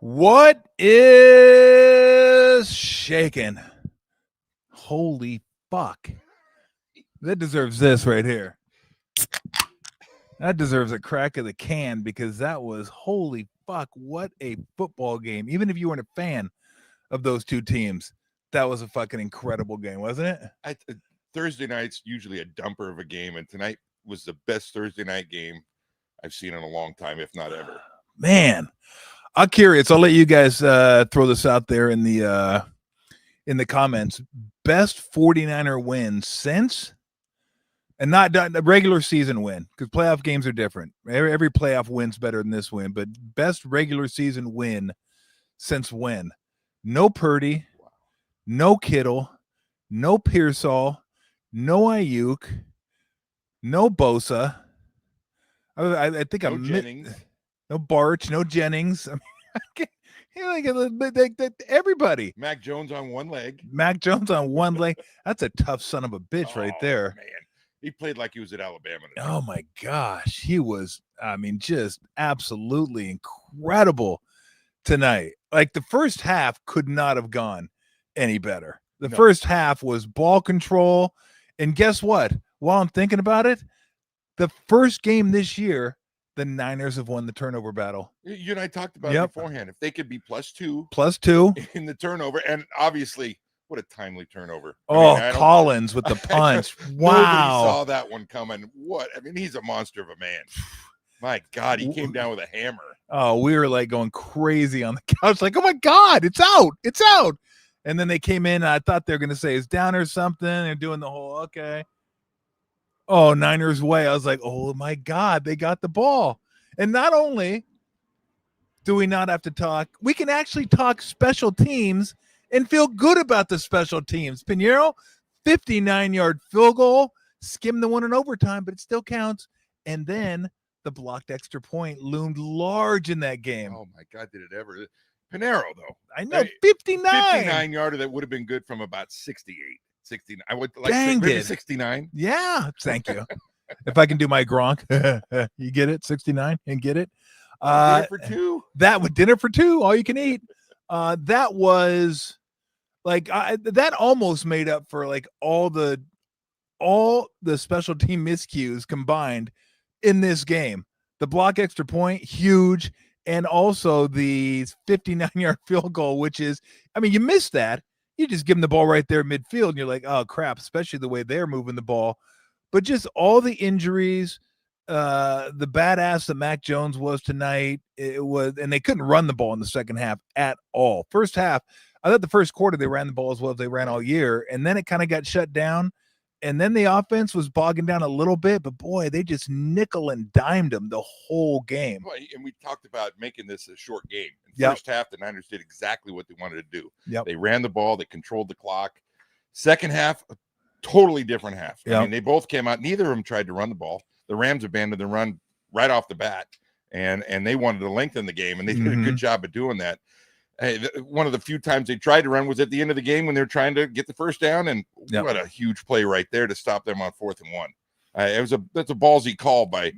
What is shaking? Holy fuck. That deserves this right here. That deserves a crack of the can because that was holy fuck. What a football game. Even if you weren't a fan of those two teams, that was a fucking incredible game, wasn't it? Thursday night's usually a dumper of a game, and tonight was the best Thursday night game I've seen in a long time, if not ever. Man, I'm curious. I'll let you guys throw this out there in the comments. Best 49er win since, and not a regular season win, because playoff games are different. Every playoff win's better than this win, but best regular season win since when? No Purdy, no Kittle, no Pearsall, no Ayuk, no Bosa. I think no Jennings. No Barch, no Jennings. I mean, everybody. Mac Jones on one leg. That's a tough son of a bitch right there. Man, he played like he was at Alabama today. Oh my gosh, he was. I mean, just absolutely incredible tonight. Like the first half could not have gone any better. The first half was ball control, and guess what? While I'm thinking about it, the first game this year, the Niners have won the turnover battle. You and I talked about it beforehand. If they could be plus two in the turnover, and obviously, what a timely turnover. Collins with the punch. Wow. Nobody saw that one coming. He's a monster of a man. My God, he came down with a hammer. Oh, we were like going crazy on the couch, like, oh my God, it's out. It's out. And then they came in, and I thought they were going to say it's down or something. They're doing the whole, okay. Oh, Niners way. I was like, oh my God, they got the ball. And not only do we not have to talk, we can actually talk special teams and feel good about the special teams. Pinheiro, 59-yard field goal, skimmed the one in overtime, but it still counts. And then the blocked extra point loomed large in that game. Oh my God, did it ever. Pinheiro, though. I know, 59. 59-yarder that would have been good from about 68. 69. I would like maybe 69. Yeah, thank you. If I can do my Gronk, you get it, 69 and get it. Dinner for two. That with dinner for two, all you can eat. That was like that almost made up for like all the special team miscues combined in this game. The block extra point, huge, and also the 59-yard field goal, which is, I mean, you missed that. You just give them the ball right there midfield, and you're like, oh, crap, especially the way they're moving the ball. But just all the injuries, the badass that Mac Jones was tonight, it was, and they couldn't run the ball in the second half at all. First half, I thought the first quarter they ran the ball as well as they ran all year, and then it kind of got shut down. And then the offense was bogging down a little bit, but boy, they just nickel and dimed them the whole game. And we talked about making this a short game. In first half, the Niners did exactly what they wanted to do. They ran the ball, they controlled the clock. Second half, a totally different half. I mean, they both came out. Neither of them tried to run the ball. The Rams abandoned the run right off the bat, and they wanted to lengthen the game, and they did a good job of doing that. One of the few times they tried to run was at the end of the game when they were trying to get the first down, and what a huge play right there to stop them on 4th and 1. That's a ballsy call by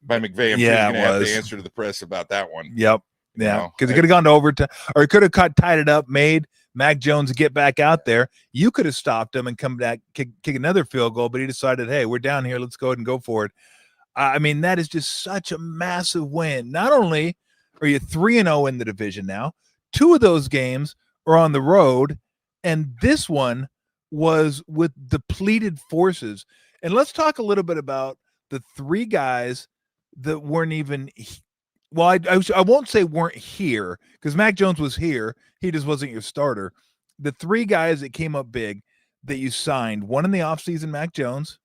McVay. I'm sure you're gonna have to answer to the press about that one. Because it could have gone to overtime, or it could have tied it up, made Mac Jones get back out there. You could have stopped him and come back, kick another field goal, but he decided, hey, we're down here, let's go ahead and go for it. I mean, that is just such a massive win. Not only are you 3-0 in the division now, 2 of those games are on the road, and this one was with depleted forces. And let's talk a little bit about the 3 guys that weren't even – well, I won't say weren't here because Mac Jones was here. He just wasn't your starter. The 3 guys that came up big that you signed, one in the offseason, Mac Jones,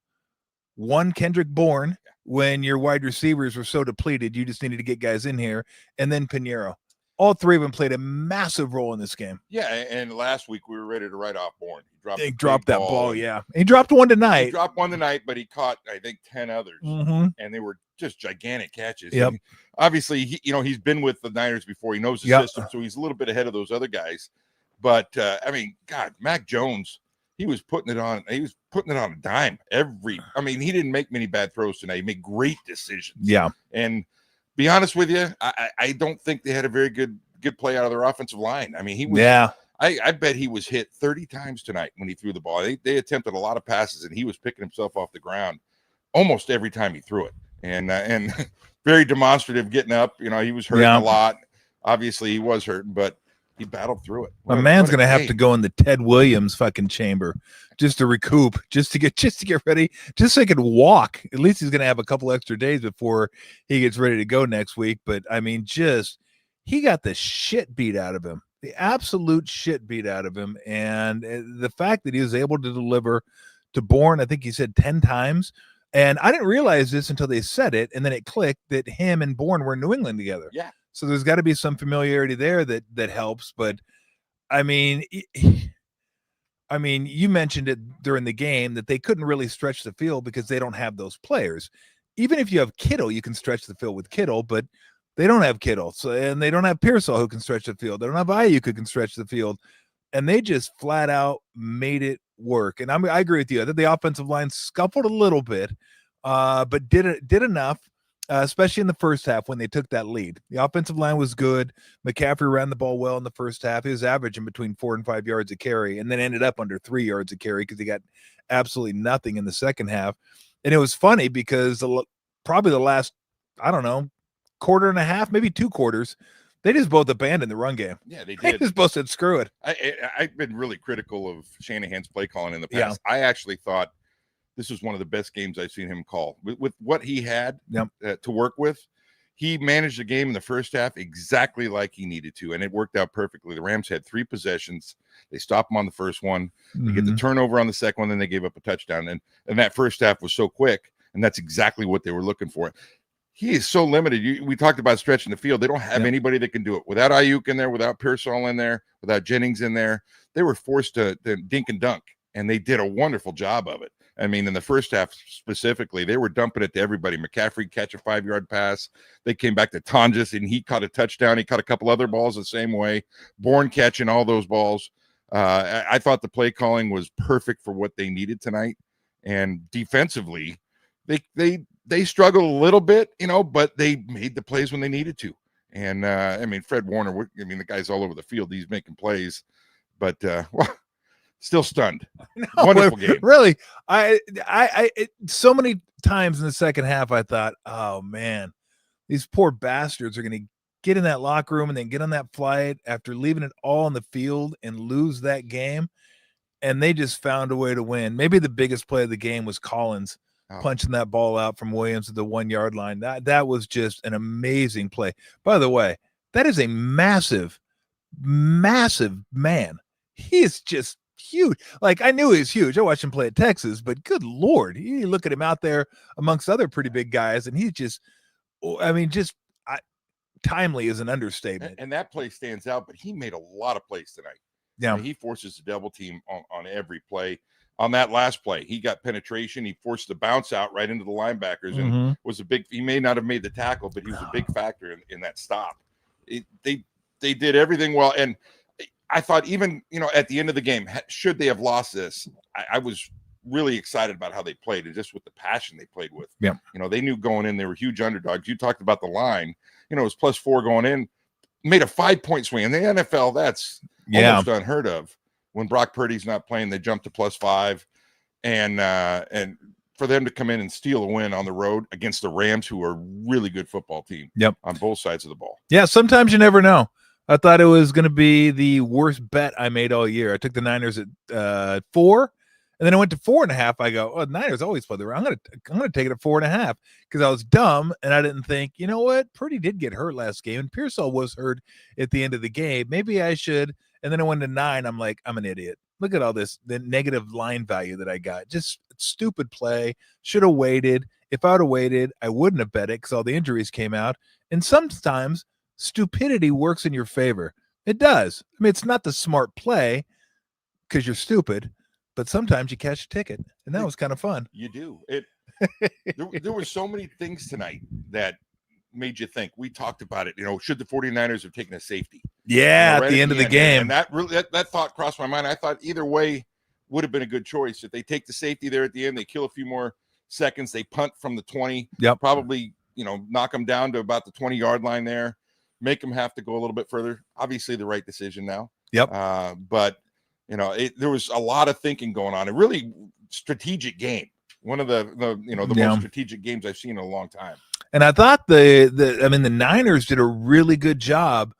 one Kendrick Bourne, when your wide receivers were so depleted, you just needed to get guys in here, and then Pinheiro. all three of them played a massive role in this game. Yeah, and last week we were ready to write off Bourne. He dropped that ball, yeah. He dropped one tonight. He dropped one tonight, but he caught, I think, 10 others, and they were just gigantic catches. Yep. And obviously, he's been with the Niners before. He knows the system, so he's a little bit ahead of those other guys. But I mean, God, Mac Jones, he was putting it on. He was putting it on a dime. He didn't make many bad throws tonight. He made great decisions. Yeah. And be honest with you, I don't think they had a very good play out of their offensive line. I mean, he was. Yeah. I bet he was hit 30 times tonight when he threw the ball. They attempted a lot of passes, and he was picking himself off the ground almost every time he threw it. And very demonstrative getting up. He was hurting a lot. Obviously, he was hurting, but he battled through it. My man's going to have to go in the Ted Williams fucking chamber just to recoup, just to get ready, just so he can walk. At least he's going to have a couple extra days before he gets ready to go next week. But, I mean, he got the shit beat out of him. The absolute shit beat out of him. And the fact that he was able to deliver to Bourne, I think he said 10 times. And I didn't realize this until they said it. And then it clicked that him and Bourne were in New England together. Yeah. So there's got to be some familiarity there that helps. But I mean, you mentioned it during the game that they couldn't really stretch the field because they don't have those players. Even if you have Kittle, you can stretch the field with Kittle, but they don't have Kittle, and they don't have Pearsall who can stretch the field. They don't have Ayuk who can stretch the field, and they just flat out made it work. And I agree with you. I think the offensive line scuffled a little bit, but did enough, especially in the first half when they took that lead. The offensive line was good. McCaffrey ran the ball well in the first half. He was averaging between 4 and 5 yards a carry, and then ended up under 3 yards a carry because he got absolutely nothing in the second half. And it was funny because probably the last, I don't know, quarter and a half, maybe 2 quarters, they just both abandoned the run game. Yeah, they did. They just both said, screw it. I've been really critical of Shanahan's play calling in the past. Yeah. I actually thought this was one of the best games I've seen him call. With what he had to work with, he managed the game in the first half exactly like he needed to, and it worked out perfectly. The Rams had 3 possessions. They stopped him on the first one. They get the turnover on the second one, then they gave up a touchdown. And that first half was so quick, and that's exactly what they were looking for. He is so limited. We talked about stretching the field. They don't have anybody that can do it. Without Ayuk in there, without Pearsall in there, without Jennings in there, they were forced to dink and dunk, and they did a wonderful job of it. I mean, in the first half specifically, they were dumping it to everybody. McCaffrey catch a 5-yard pass. They came back to Tonjes, and he caught a touchdown. He caught a couple other balls the same way. Bourne catching all those balls. I thought the play calling was perfect for what they needed tonight. And defensively, they struggled a little bit, but they made the plays when they needed to. And Fred Warner, the guy's all over the field. He's making plays, but still stunned. No, wonderful game. Really, I so many times in the second half, I thought, oh man, these poor bastards are going to get in that locker room and then get on that flight after leaving it all on the field and lose that game. And they just found a way to win. Maybe the biggest play of the game was Collins punching that ball out from Williams at the 1-yard line. That was just an amazing play. By the way, that is a massive, massive man. He is just huge. Like, I knew he was huge. I watched him play at Texas, but good Lord, you look at him out there amongst other pretty big guys, and he's just, timely is an understatement. And that play stands out, but he made a lot of plays tonight. Yeah. He forces the double team on every play. On that last play, he got penetration. He forced the bounce out right into the linebackers, and he may not have made the tackle, but he was a big factor in that stop. They did everything well. And I thought even, at the end of the game, should they have lost this, I was really excited about how they played and just with the passion they played with. Yeah. They knew going in, they were huge underdogs. You talked about the line, it was +4 going in, made a 5-point swing. In the NFL, that's almost unheard of. When Brock Purdy's not playing, they jump to +5, and for them to come in and steal a win on the road against the Rams, who are a really good football team on both sides of the ball. Yeah, sometimes you never know. I thought it was going to be the worst bet I made all year. I took the Niners at 4, and then I went to 4.5. I go, oh, the Niners always play the round. I'm gonna take it at 4.5 because I was dumb and I didn't think, you know what? Purdy did get hurt last game, and Pearsall was hurt at the end of the game. Maybe I should. And then I went to 9. I'm like, I'm an idiot. Look at all this, the negative line value that I got. Just stupid play. Should have waited. If I would have waited, I wouldn't have bet it because all the injuries came out. And sometimes stupidity works in your favor. It does. I mean, it's not the smart play because you're stupid, but sometimes you catch a ticket, and that was kind of fun. You do. There were so many things tonight that made you think. We talked about it. Should the 49ers have taken a safety? Yeah, right at the end of the game. And that thought crossed my mind. I thought either way would have been a good choice. If they take the safety there at the end, they kill a few more seconds. They punt from the 20. Yep. Probably, knock them down to about the 20-yard line there. Make them have to go a little bit further. Obviously, the right decision now. Yep. But there was a lot of thinking going on. A really strategic game. One of the most strategic games I've seen in a long time. And I thought the Niners did a really good job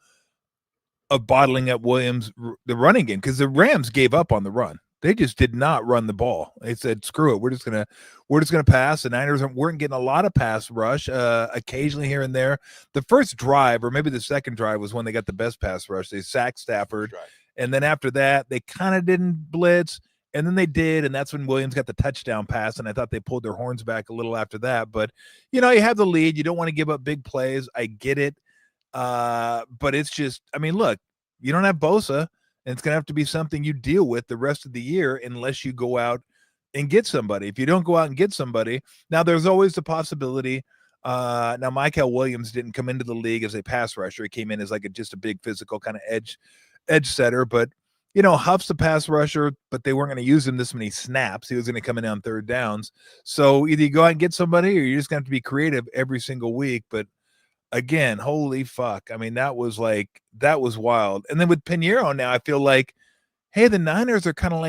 of bottling up Williams, the running game, because the Rams gave up on the run. They just did not run the ball. They said, "Screw it, we're just gonna pass." The Niners weren't getting a lot of pass rush, occasionally here and there. The first drive, or maybe the second drive, was when they got the best pass rush. They sacked Stafford, and then after that, they kind of didn't blitz, and then they did, and that's when Williams got the touchdown pass. And I thought they pulled their horns back a little after that. But you have the lead, you don't want to give up big plays. I get it, but it's just, look, you don't have Bosa. And it's going to have to be something you deal with the rest of the year unless you go out and get somebody. If you don't go out and get somebody, now there's always the possibility. Now, Michael Williams didn't come into the league as a pass rusher. He came in as just a big physical kind of edge setter. But, Huff's a pass rusher, but they weren't going to use him this many snaps. He was going to come in on third downs. So either you go out and get somebody or you're just going to have to be creative every single week. But again, holy fuck. That was wild. And then with Pinheiro now, I feel like, hey, the Niners are kind of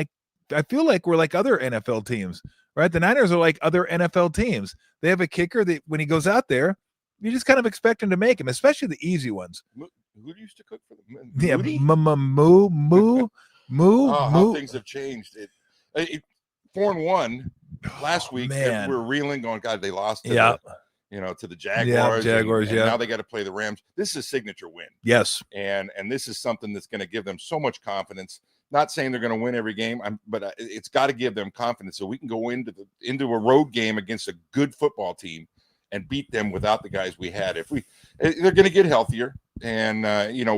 I feel like we're like other NFL teams, right? The Niners are like other NFL teams. They have a kicker that when he goes out there, you just kind of expect him to make him, especially the easy ones. Who used to cook for them? Yeah, moo. How things have changed. 4-1 last week. Man. We were reeling, going, God, they lost to the Jaguars. And now they got to play the Rams. This is a signature win. Yes. And this is something that's going to give them so much confidence. Not saying they're going to win every game, but it's got to give them confidence so we can go into a road game against a good football team and beat them without the guys we had. They're going to get healthier and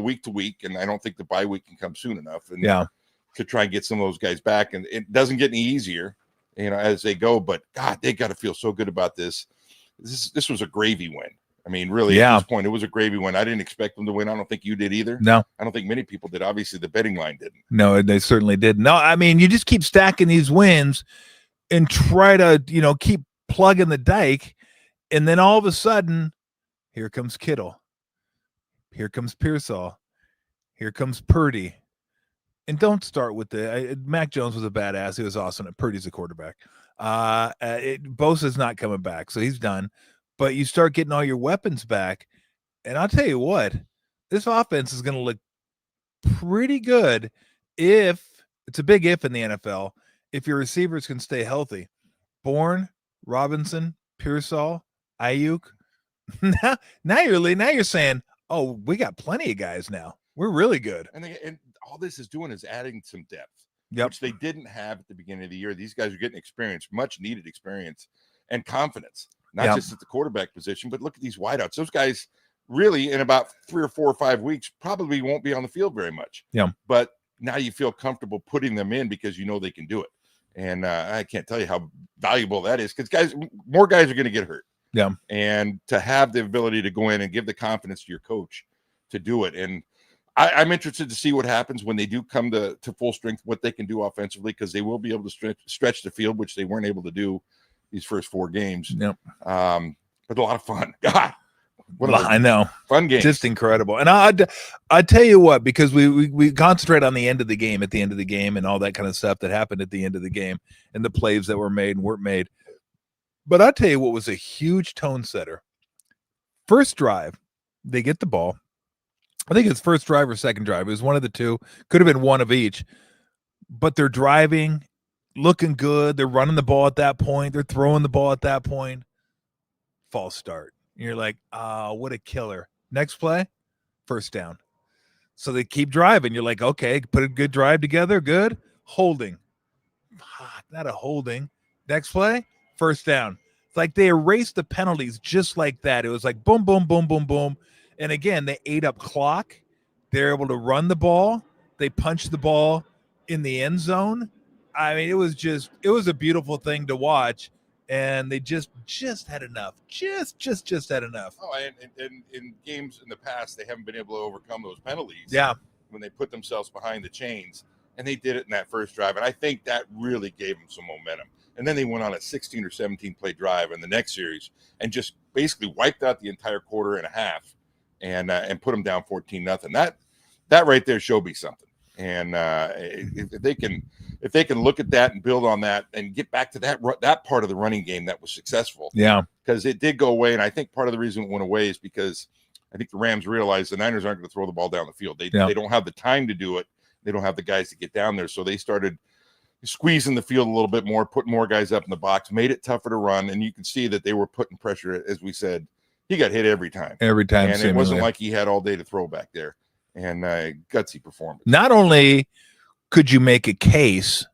week to week, and I don't think the bye week can come soon enough. And to try and get some of those guys back, and it doesn't get any easier, as they go. But God, they got to feel so good about this. This was a gravy win. Really, at this point, it was a gravy win. I didn't expect them to win. I don't think you did either. No. I don't think many people did. Obviously, the betting line didn't. No, they certainly did. No, you just keep stacking these wins and try to, keep plugging the dike. And then all of a sudden, here comes Kittle. Here comes Pearsall. Here comes Purdy. And don't start with Mac Jones was a badass. He was awesome. Purdy's a quarterback. Bosa's not coming back, so he's done. But you start getting all your weapons back, and I'll tell you what, this offense is going to look pretty good if it's a big if in the NFL. If your receivers can stay healthy, Bourne, Robinson, Pearsall, Ayuk. now you're saying, oh, we got plenty of guys now. We're really good, and all this is doing is adding some depth. Yep. Which they didn't have at the beginning of the year. These guys are getting experience, much needed experience and confidence, not just at the quarterback position, but look at these wideouts. Those guys really in about 3 or 4 or 5 weeks probably won't be on the field very much. Yeah. But now you feel comfortable putting them in because they can do it. And I can't tell you how valuable that is because more guys are going to get hurt. Yeah. And to have the ability to go in and give the confidence to your coach to do it. And I'm interested to see what happens when they do come to full strength, what they can do offensively, because they will be able to stretch the field, which they weren't able to do these first 4 games. Yep. But a lot of fun. God, I know. Fun game. Just incredible. And I tell you what, because we concentrate on the end of the game, at the end of the game, and all that kind of stuff that happened at the end of the game and the plays that were made and weren't made. But I'll tell you what was a huge tone setter. First drive, they get the ball. I think it's first drive or second drive. It was one of the two. Could have been one of each. But they're driving, looking good. They're running the ball at that point. They're throwing the ball at that point. False start. And you're like, oh, what a killer. Next play, first down. So they keep driving. You're like, okay, put a good drive together. Good. Holding. Not a holding. Next play, first down. It's like they erased the penalties just like that. It was like boom, boom, boom, boom, boom. And again, they ate up clock. They're able to run the ball. They punched the ball in the end zone. I mean, it was a beautiful thing to watch. And they just had enough. Just had enough. Oh, and in games in the past, they haven't been able to overcome those penalties. Yeah. When they put themselves behind the chains, and they did it in that first drive. And I think that really gave them some momentum. And then they went on a 16 or 17 play drive in the next series and just basically wiped out the entire quarter and a half and put them down 14-0. That right there showed me something. And if they can look at that and build on that and get back to that part of the running game that was successful. Yeah. Because it did go away. And I think part of the reason it went away is because I think the Rams realized the Niners aren't going to throw the ball down the field. They don't have the time to do it. They don't have the guys to get down there. So they started squeezing the field a little bit more, putting more guys up in the box, made it tougher to run. And you can see that they were putting pressure. As we said, he got hit every time. And seemingly. It wasn't like he had all day to throw back there. And gutsy performance. Not only could you make a case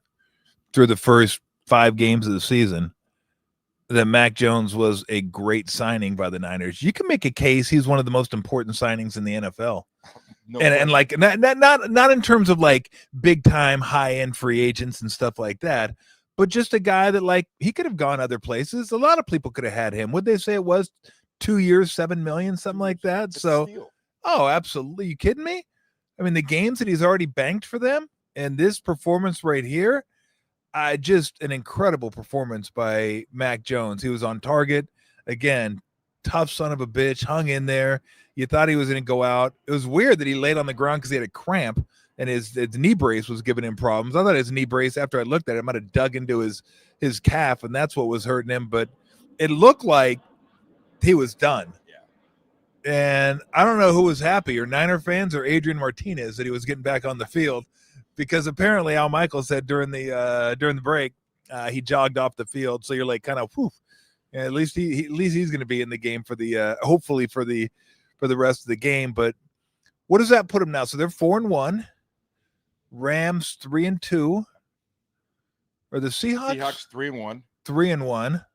through the first 5 games of the season that Mac Jones was a great signing by the Niners, you can make a case he's one of the most important signings in the NFL. No, and like not in terms of like big time high end free agents and stuff like that, but just a guy that like he could have gone other places. A lot of people could have had him. Would they say it was 2 years, $7 million, something like that? It's so, oh, absolutely. You kidding me? I mean, the games that he's already banked for them and this performance right here, just an incredible performance by Mac Jones. He was on target again. Tough son of a bitch, hung in there. You thought he was going to go out. It was weird that he laid on the ground because he had a cramp and his knee brace was giving him problems. I thought his knee brace, after I looked at it, might have dug into his calf, and that's what was hurting him. But it looked like he was done. Yeah. And I don't know who was happier, Niner fans or Adrian Martinez, that he was getting back on the field, because apparently Al Michaels said during the break he jogged off the field. So you're like kind of, whew. And at least he's going to be in the game for the hopefully for the rest of the game. But what does that put them now? So they're 4-1. Rams 3-2. Or the Seahawks 3-1. 3-1.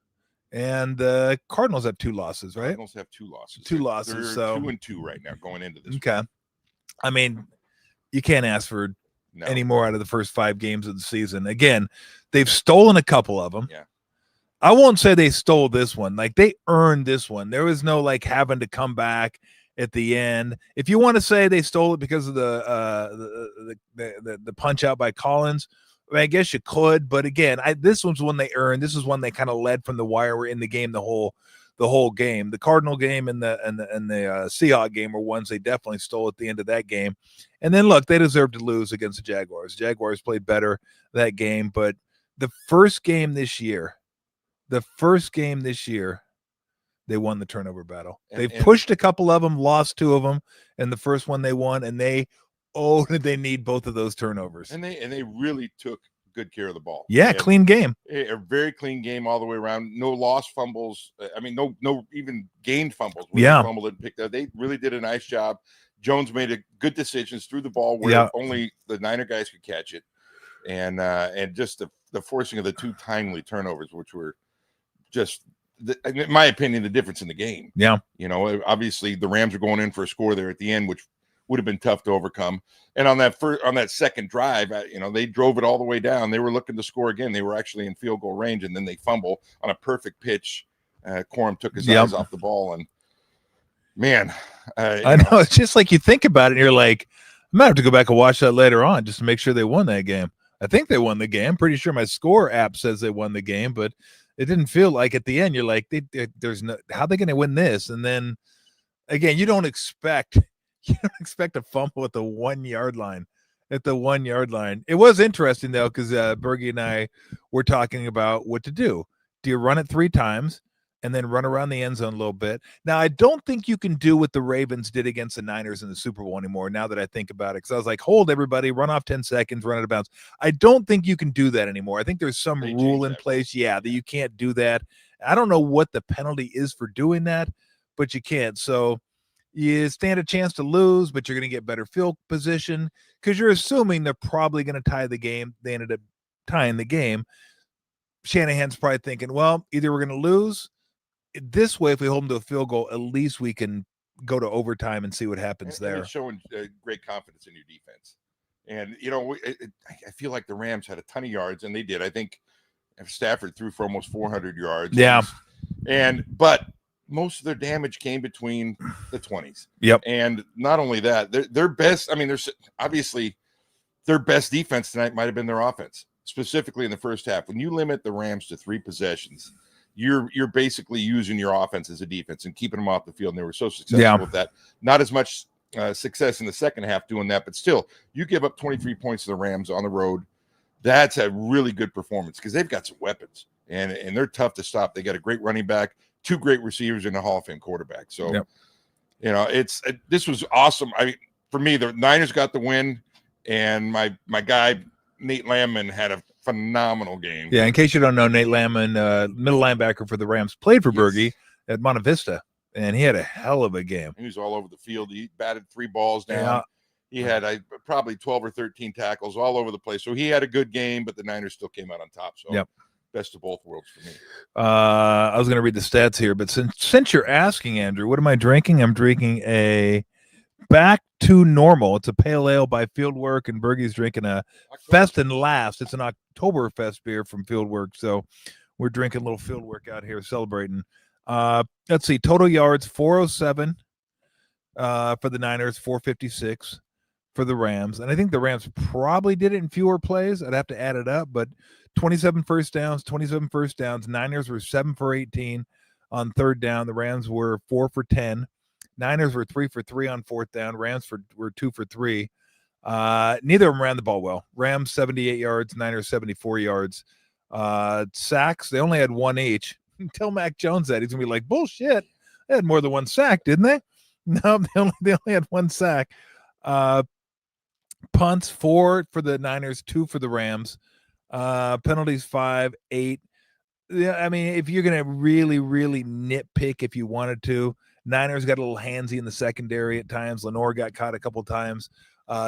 And the Cardinals have 2 losses, right? Cardinals have 2 losses. They're so 2-2 right now going into this. Okay. Week. I mean, you can't ask for any more out of the first 5 games of the season. Again, they've stolen a couple of them. Yeah. I won't say they stole this one. Like, they earned this one. There was no like having to come back at the end. If you want to say they stole it because of the punch out by Collins, I mean, I guess you could. But again, this one's one they earned. This is one they kind of led from the wire. Were in the game the whole game. The Cardinal game and the Seahawks game were ones they definitely stole at the end of that game. And then look, they deserved to lose against the Jaguars. Jaguars played better that game, but the first game this year, they won the turnover battle. They pushed a couple of them, lost 2 of them, and the first one they won, and they need both of those turnovers. And they really took good care of the ball. Yeah, clean game. A very clean game all the way around. No lost fumbles. I mean, no even gained fumbles. Yeah. Fumbled and picked up. They really did a nice job. Jones made good decisions, threw the ball where only the Niner guys could catch it. And just the forcing of the 2 timely turnovers, which were just, in my opinion, the difference in the game. Yeah. You know, obviously the Rams are going in for a score there at the end, which would have been tough to overcome. And on that second drive, they drove it all the way down. They were looking to score again. They were actually in field goal range, and then they fumble on a perfect pitch. Corum took his eyes off the ball, and man, I know. It's just like you think about it, and you're like, I might have to go back and watch that later on just to make sure they won that game. I think they won the game. I'm pretty sure my score app says they won the game, but it didn't feel like at the end. You're like, there's no, how are they going to win this? And then again, you don't expect a fumble at the 1 yard line. At the 1 yard line, it was interesting though, because Bergie and I were talking about what to do. Do you run it 3 times and then run around the end zone a little bit? Now, I don't think you can do what the Ravens did against the Niners in the Super Bowl anymore, now that I think about it, because I was like, hold everybody, run off 10 seconds, run out of bounds. I don't think you can do that anymore. I think there's some rule in place, that you can't do that. I don't know what the penalty is for doing that, but you can't. So you stand a chance to lose, but you're going to get better field position because you're assuming they're probably going to tie the game. They ended up tying the game. Shanahan's probably thinking, well, either we're going to lose this way. If we hold them to a field goal, at least we can go to overtime and see what happens there. It's showing great confidence in your defense. And, I feel like the Rams had a ton of yards, and they did. I think Stafford threw for almost 400 yards. Yeah. But most of their damage came between the 20s. Yep. And not only that, their best, there's obviously their best defense tonight might have been their offense, specifically in the first half. When you limit the Rams to 3 possessions, you're basically using your offense as a defense and keeping them off the field. And they were so successful with that. Not as much success in the second half doing that, but still, you give up 23 points to the Rams on the road. That's a really good performance because they've got some weapons and they're tough to stop. They got a great running back, 2 great receivers, and a Hall of Fame quarterback. So, this was awesome. For me, the Niners got the win, and my guy Nate Landman had a phenomenal game. Yeah, in case you don't know, Nate Landman, middle linebacker for the Rams, played for Berge at Monte Vista, and he had a hell of a game. He was all over the field. He batted 3 balls down. Yeah. He had probably 12 or 13 tackles all over the place. So he had a good game, but the Niners still came out on top. So best of both worlds for me. I was going to read the stats here, but since you're asking, Andrew, what am I drinking? I'm drinking a Back to Normal. It's a pale ale by Fieldwork, and Bergie's drinking a Fest and Last. It's an Oktoberfest beer from Fieldwork. So we're drinking a little Fieldwork out here celebrating. Let's see, total yards 407 for the Niners, 456 for the Rams. And I think the Rams probably did it in fewer plays. I'd have to add it up, but 27 first downs. Niners were 7 for 18 on third down. The Rams were 4 for 10. Niners were 3 for 3 on fourth down. Rams were 2 for 3. Neither of them ran the ball well. Rams 78 yards, Niners 74 yards. Sacks, they only had 1 each. Tell Mac Jones that. He's going to be like, bullshit. They had more than 1 sack, didn't they? No, they only had 1 sack. Punts 4 for the Niners, 2 for the Rams. Penalties 5, 8. Yeah, if you're going to really, really nitpick if you wanted to, Niners got a little handsy in the secondary at times. Lenore got caught a couple times.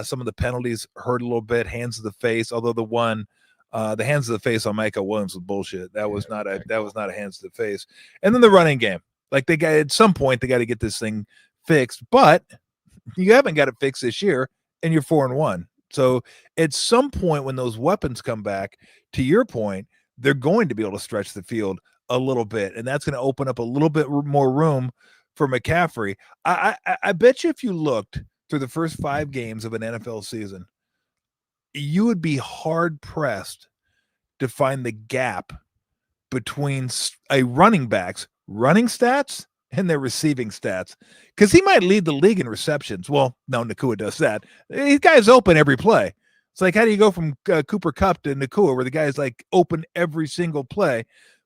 Some of the penalties hurt a little bit. Hands to the face, although the hands to the face on Micah Williams was bullshit. That was not a hands to the face. And then the running game, like at some point they got to get this thing fixed, but you haven't got it fixed this year, and you're 4-1. So at some point when those weapons come back, to your point, they're going to be able to stretch the field a little bit, and that's going to open up a little bit more room for McCaffrey. I bet you if you looked through the first 5 games of an NFL season, you would be hard pressed to find the gap between a running back's running stats and their receiving stats, because he might lead the league in receptions. Well, no, Nakua does that. These guys open every play. It's like, how do you go from Cooper Kupp to Nakua, where the guy's like open every single play?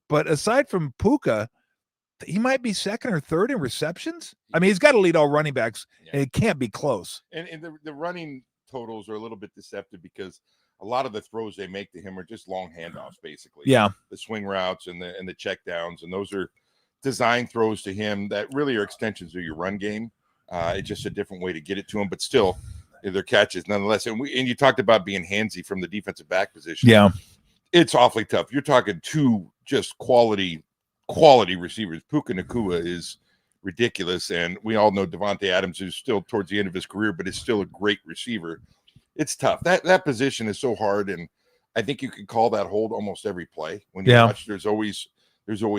But aside from Puka, he might be second or third in receptions. He's got to lead all running backs, and it can't be close. And the running totals are a little bit deceptive because a lot of the throws they make to him are just long handoffs, basically. Yeah, the swing routes and the check downs, and those are design throws to him that really are extensions of your run game. It's just a different way to get it to him, but still, they're catches nonetheless. And you talked about being handsy from the defensive back position. Yeah, it's awfully tough. You're talking 2 just quality receivers. Puka Nakua is ridiculous, and we all know Devontae Adams is still towards the end of his career, but is still a great receiver. It's tough. That position is so hard, and I think you can call that hold almost every play. When you watch, there's always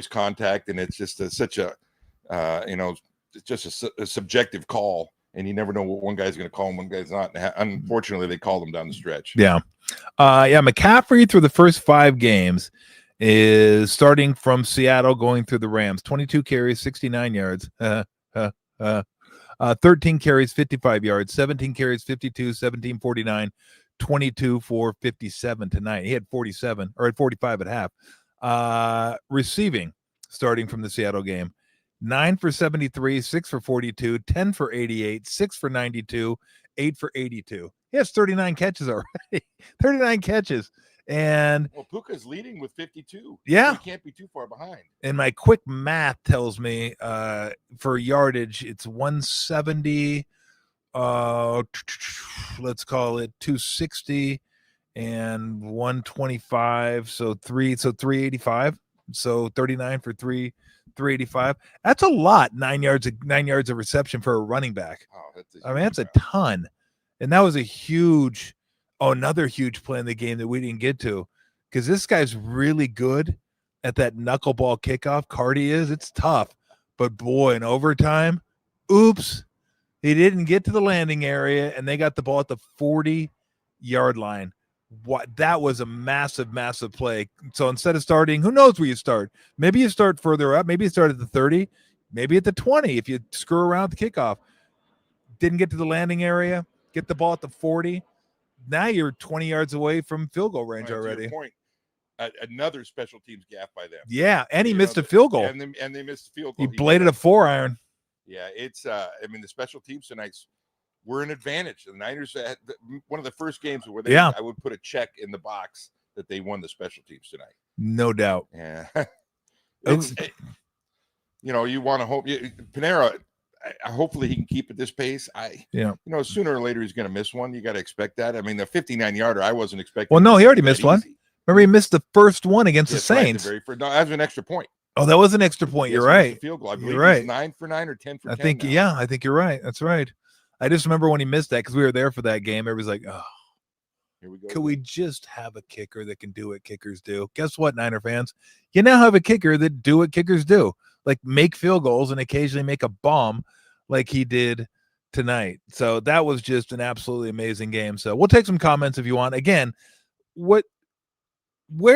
contact, and it's just such a it's just a subjective call, and you never know what one guy's going to call and one guy's not. Unfortunately, they call them down the stretch. McCaffrey through the first 5 games is starting from Seattle going through the Rams. 22 carries, 69 yards. 13 carries, 55 yards. 17 carries, 52, 17, 49, 22 for 57 tonight. He had 47 or had 45 at half. Receiving starting from the Seattle game. 9 for 73, 6 for 42, 10 for 88, 6 for 92, 8 for 82. He has 39 catches already. 39 catches. And Puka's leading with 52. Yeah, he can't be too far behind. And my quick math tells me for yardage, it's 170. Let's call it 260 and 125. So 385. So 39 for 385. That's a lot. 9 yards of reception for a running back. Oh, that's a ton. And that was another huge play in the game that we didn't get to, because this guy's really good at that knuckleball kickoff. Cardi is. It's tough. But boy, in overtime, oops, he didn't get to the landing area, and they got the ball at the 40-yard line. What, that was a massive play. So instead of starting, who knows where you start? Maybe you start further up. Maybe you start at the 30, maybe at the 20 if you screw around the kickoff. Didn't get to the landing area, get the ball at the 40. Now you're 20 yards away from field goal range already. To your point, another special teams gaffe by them. Yeah, and he missed a field goal. And they missed a field goal. He bladed a 4-iron. Yeah, it's the special teams tonight were an advantage. The Niners had one of the first games where I would put a check in the box that they won the special teams tonight. No doubt. Yeah. You want to hope Panera, hopefully he can keep at this pace. Sooner or later he's going to miss one. You got to expect that. I mean, the 59-yarder, I wasn't expecting. Well, no, he already missed one. Remember, he missed the first one against the Saints. Right, no, that was an extra point. Oh, that was an extra point. You're right. Field goal. I believe you're right. 9 for 9 or 10 for 10. I think you're right. That's right. I just remember when he missed that, because we were there for that game. Everybody's like, oh, here we go. Could we just have a kicker that can do what kickers do? Guess what, Niner fans? You now have a kicker that do what kickers do, like make field goals and occasionally make a bomb like he did tonight. So that was just an absolutely amazing game. So we'll take some comments if you want. Again, where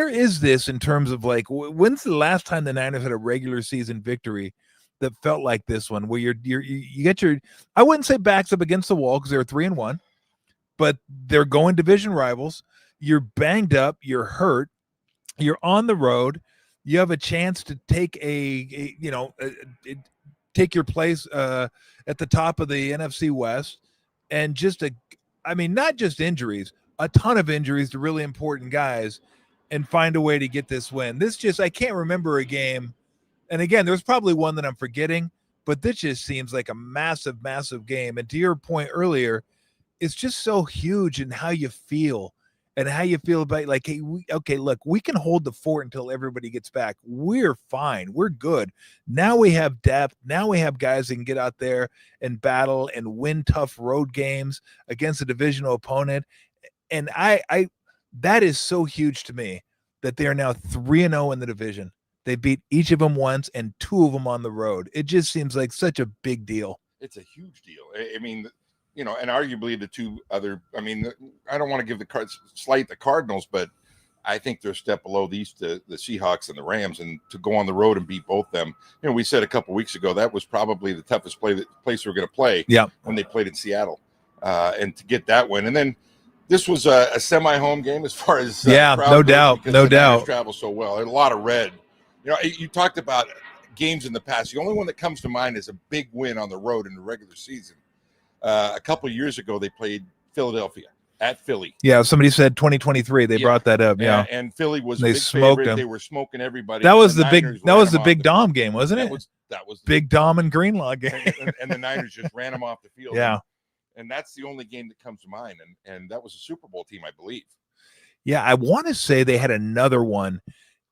is this in terms of like, when's the last time the Niners had a regular season victory that felt like this one, where you get your, I wouldn't say backs up against the wall, because they're 3-1, but they're going division rivals. You're banged up, you're hurt, you're on the road, you have a chance to take take your place at the top of the NFC West, and not just injuries, a ton of injuries to really important guys, and find a way to get this win. I can't remember a game. And again, there's probably one that I'm forgetting, but this just seems like a massive game. And to your point earlier, it's just so huge in how you feel about, like, hey, look, we can hold the fort until everybody gets back. We're fine. We're good. Now we have depth. Now we have guys that can get out there and battle and win tough road games against a divisional opponent. And that is so huge to me, that they are now 3-0 in the division. They beat each of them once, and 2 of them on the road. It just seems like such a big deal. It's a huge deal. I mean, and arguably the 2 other, I don't want to give the Cardinals, but I think they're a step below the Seahawks and the Rams, and to go on the road and beat both them. We said a couple of weeks ago, that was probably the toughest place we were going to play when they played in Seattle. And to get that win. And then this was a semi-home game as far as no doubt. Travel so well. There's a lot of red. You talked about games in the past. The only one that comes to mind is a big win on the road in the regular season. A couple of years ago, they played Philadelphia at Philly. Yeah, somebody said 2023. They brought that up. Yeah, and Philly was they smoked them. They were smoking everybody. That was the big Dom game, wasn't it? That was big Dom and Greenlaw game. and the Niners just ran them off the field. Yeah, and that's the only game that comes to mind. And that was a Super Bowl team, I believe. Yeah, I want to say they had another one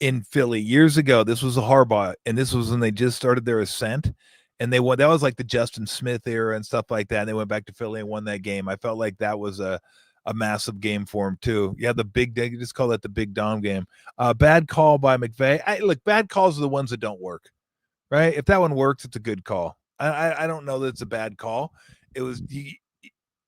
in Philly years ago. This was a Harbaugh, and this was when they just started their ascent, and they won. That was like the Justin Smith era and stuff like that. And they went back to Philly and won that game. I felt like that was a massive game for him too. Yeah, they just call that the big Dom game. Bad call by McVay. Look, bad calls are the ones that don't work, right? If that one works, it's a good call. I don't know that it's a bad call. It was,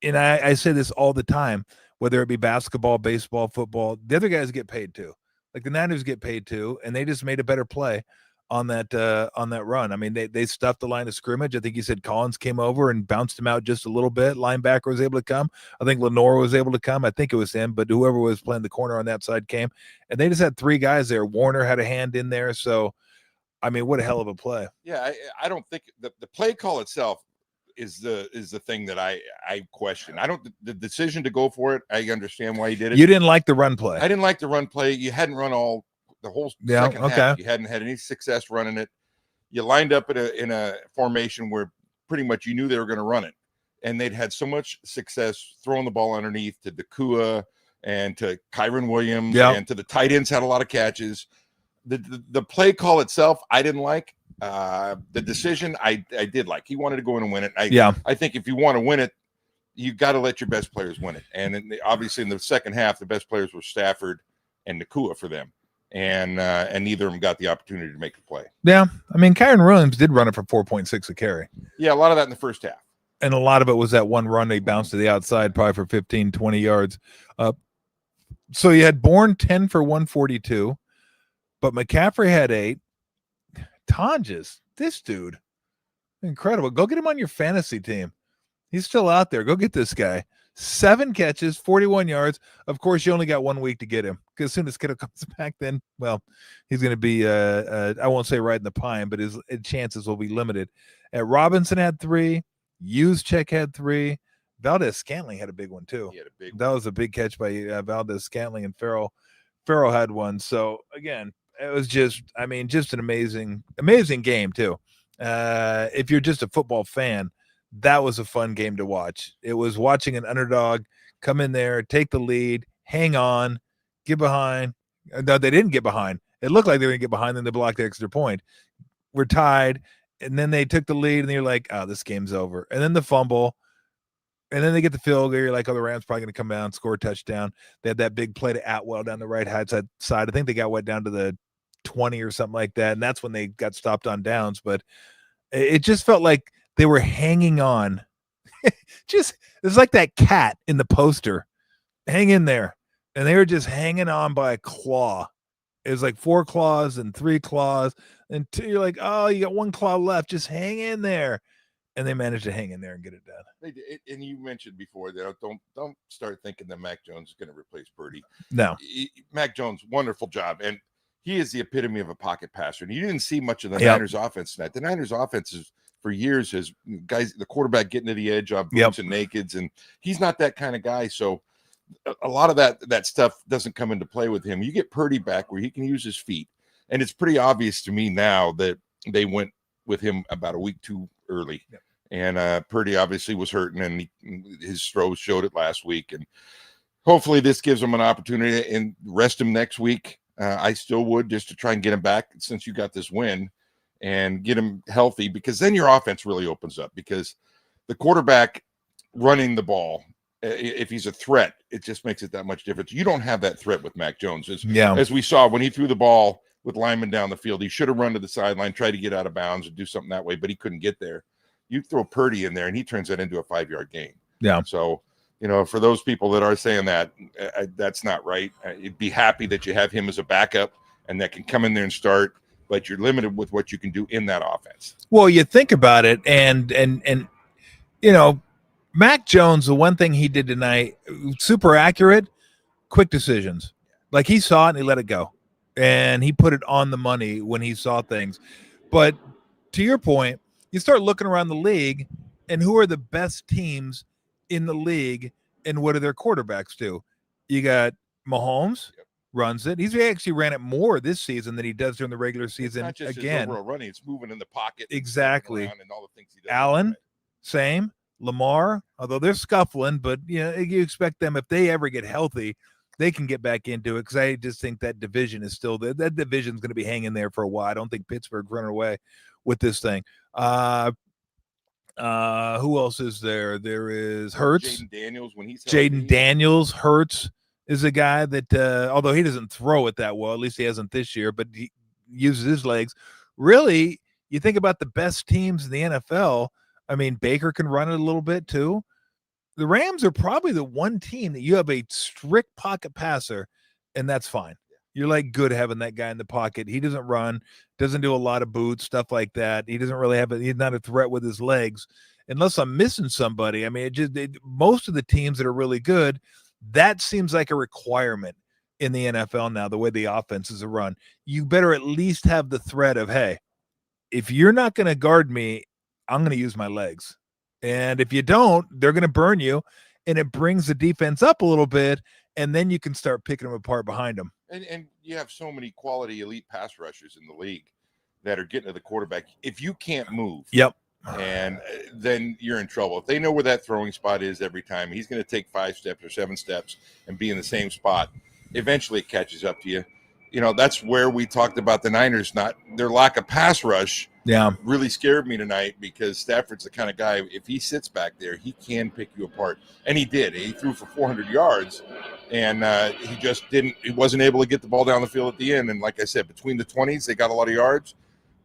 and I say this all the time, whether it be basketball, baseball, football, the other guys get paid too. Like the Niners get paid too, and they just made a better play on that run. I mean, they stuffed the line of scrimmage. I think you said Collins came over and bounced him out just a little bit. Linebacker was able to come. I think Lenore was able to come. I think it was him, but whoever was playing the corner on that side came, and they just had 3 guys there. Warner had a hand in there. So, I mean, what a hell of a play. Yeah, I don't think the play call itself is the thing that I question. The decision to go for it, I understand why he did it. You didn't like the run play. I didn't like the run play. You hadn't run the whole second half. You hadn't had any success running it. You lined up in a formation where pretty much you knew they were going to run it, and they'd had so much success throwing the ball underneath to Nakua and to Kyron Williams and to the tight ends, had a lot of catches. The play call itself, I didn't like. The decision I did like. He wanted to go in and win it. I think if you want to win it, you got to let your best players win it. And obviously in the second half, the best players were Stafford and Nakua for them. And neither of them got the opportunity to make a play. Yeah. I mean, Kyron Williams did run it for 4.6 a carry. Yeah, a lot of that in the first half. And a lot of it was that one run they bounced to the outside, probably for 15, 20 yards. So you had Bourne 10 for 142, but McCaffrey had 8. Tonjes, this dude, incredible. Go get him on your fantasy team. He's still out there. Go get this guy. 7 catches, 41 yards. Of course, you only got 1 week to get him because as soon as Kittle comes back, then, well, he's going to be, I won't say right in the pine, but his chances will be limited. Robinson had 3. Juszczyk had 3. Valdez-Scantling had a big one, too. That was a big catch by Valdez-Scantling, and Farrell had one. So, again, it was just an amazing game, too. If you're just a football fan, that was a fun game to watch. It was watching an underdog come in there, take the lead, hang on, get behind. No, they didn't get behind. It looked like they were going to get behind, then they blocked the extra point. We're tied, and then they took the lead, and you're like, oh, this game's over. And then the fumble, and then they get the field goal. You're like, oh, the Rams probably going to come down, score a touchdown. They had that big play to Atwell down the right side. I think they got down to the 20 or something like that, and that's when they got stopped on downs. But it just felt like they were hanging on. It's like that cat in the poster. Hang in there. And they were just hanging on by a claw. It was like 4 claws and 3 claws. And you're like, oh, you got 1 claw left. Just hang in there. And they managed to hang in there and get it done. They did. And you mentioned before that don't start thinking that Mac Jones is going to replace Purdy. No. Mac Jones, wonderful job. And he is the epitome of a pocket passer. And you didn't see much of the Niners offense tonight. The Niners offense is, for years, has guys, the quarterback getting to the edge on boots and nakeds, and he's not that kind of guy. So a lot of that stuff doesn't come into play with him. You get Purdy back where he can use his feet, and it's pretty obvious to me now that they went with him about a week too early. And Purdy obviously was hurting, and his throws showed it last week. And hopefully this gives him an opportunity and rest him next week. I still would, just to try and get him back since you got this win and get him healthy, because then your offense really opens up, because the quarterback running the ball, if he's a threat, it just makes it that much difference. You don't have that threat with Mac Jones. As we saw when he threw the ball with linemen down the field, he should have run to the sideline, tried to get out of bounds and do something that way, but he couldn't get there. You throw Purdy in there and he turns that into a 5-yard gain. Yeah. So, for those people that are saying that, that's not right. You'd be happy that you have him as a backup and that can come in there and start, but you're limited with what you can do in that offense. Well, you think about it, and Mac Jones, the one thing he did tonight, super accurate, quick decisions. Like, he saw it and he let it go, and he put it on the money when he saw things. But to your point, you start looking around the league, and who are the best teams in the league, and what do their quarterbacks do? You got Mahomes. Runs it. He's actually ran it more this season than he does during the regular season. It's not just again. His overall running, it's moving in the pocket. Exactly. And all the things he does. Allen, same. Lamar, although they're scuffling, but you expect them, if they ever get healthy, they can get back into it, because I just think that division is still there. That division's going to be hanging there for a while. I don't think Pittsburgh's running away with this thing. Who else is there? There is Hurts. Jaden Daniels, when he's Jaden Daniels, Hurts is a guy that, although he doesn't throw it that well, at least he hasn't this year, but he uses his legs. Really, you think about the best teams in the NFL. I mean, Baker can run it a little bit too. The Rams are probably the one team that you have a strict pocket passer, and that's fine. You're like good having that guy in the pocket. He doesn't run, doesn't do a lot of boots, stuff like that. He doesn't really he's not a threat with his legs, unless I'm missing somebody. I mean, most of the teams that are really good, that seems like a requirement in the NFL now, the way the offenses are run. You better at least have the threat of, hey, if you're not going to guard me, I'm going to use my legs. And if you don't, they're going to burn you, and it brings the defense up a little bit, and then you can start picking them apart behind them. And you have so many quality elite pass rushers in the league that are getting to the quarterback. If you can't move, and then you're in trouble. If they know where that throwing spot is every time, he's going to take 5 steps or 7 steps and be in the same spot. Eventually it catches up to you. That's where we talked about the Niners, not their lack of pass rush, really scared me tonight because Stafford's the kind of guy, if he sits back there, he can pick you apart. And he did. He threw for 400 yards, and he wasn't able to get the ball down the field at the end. And like I said, between the 20s, they got a lot of yards,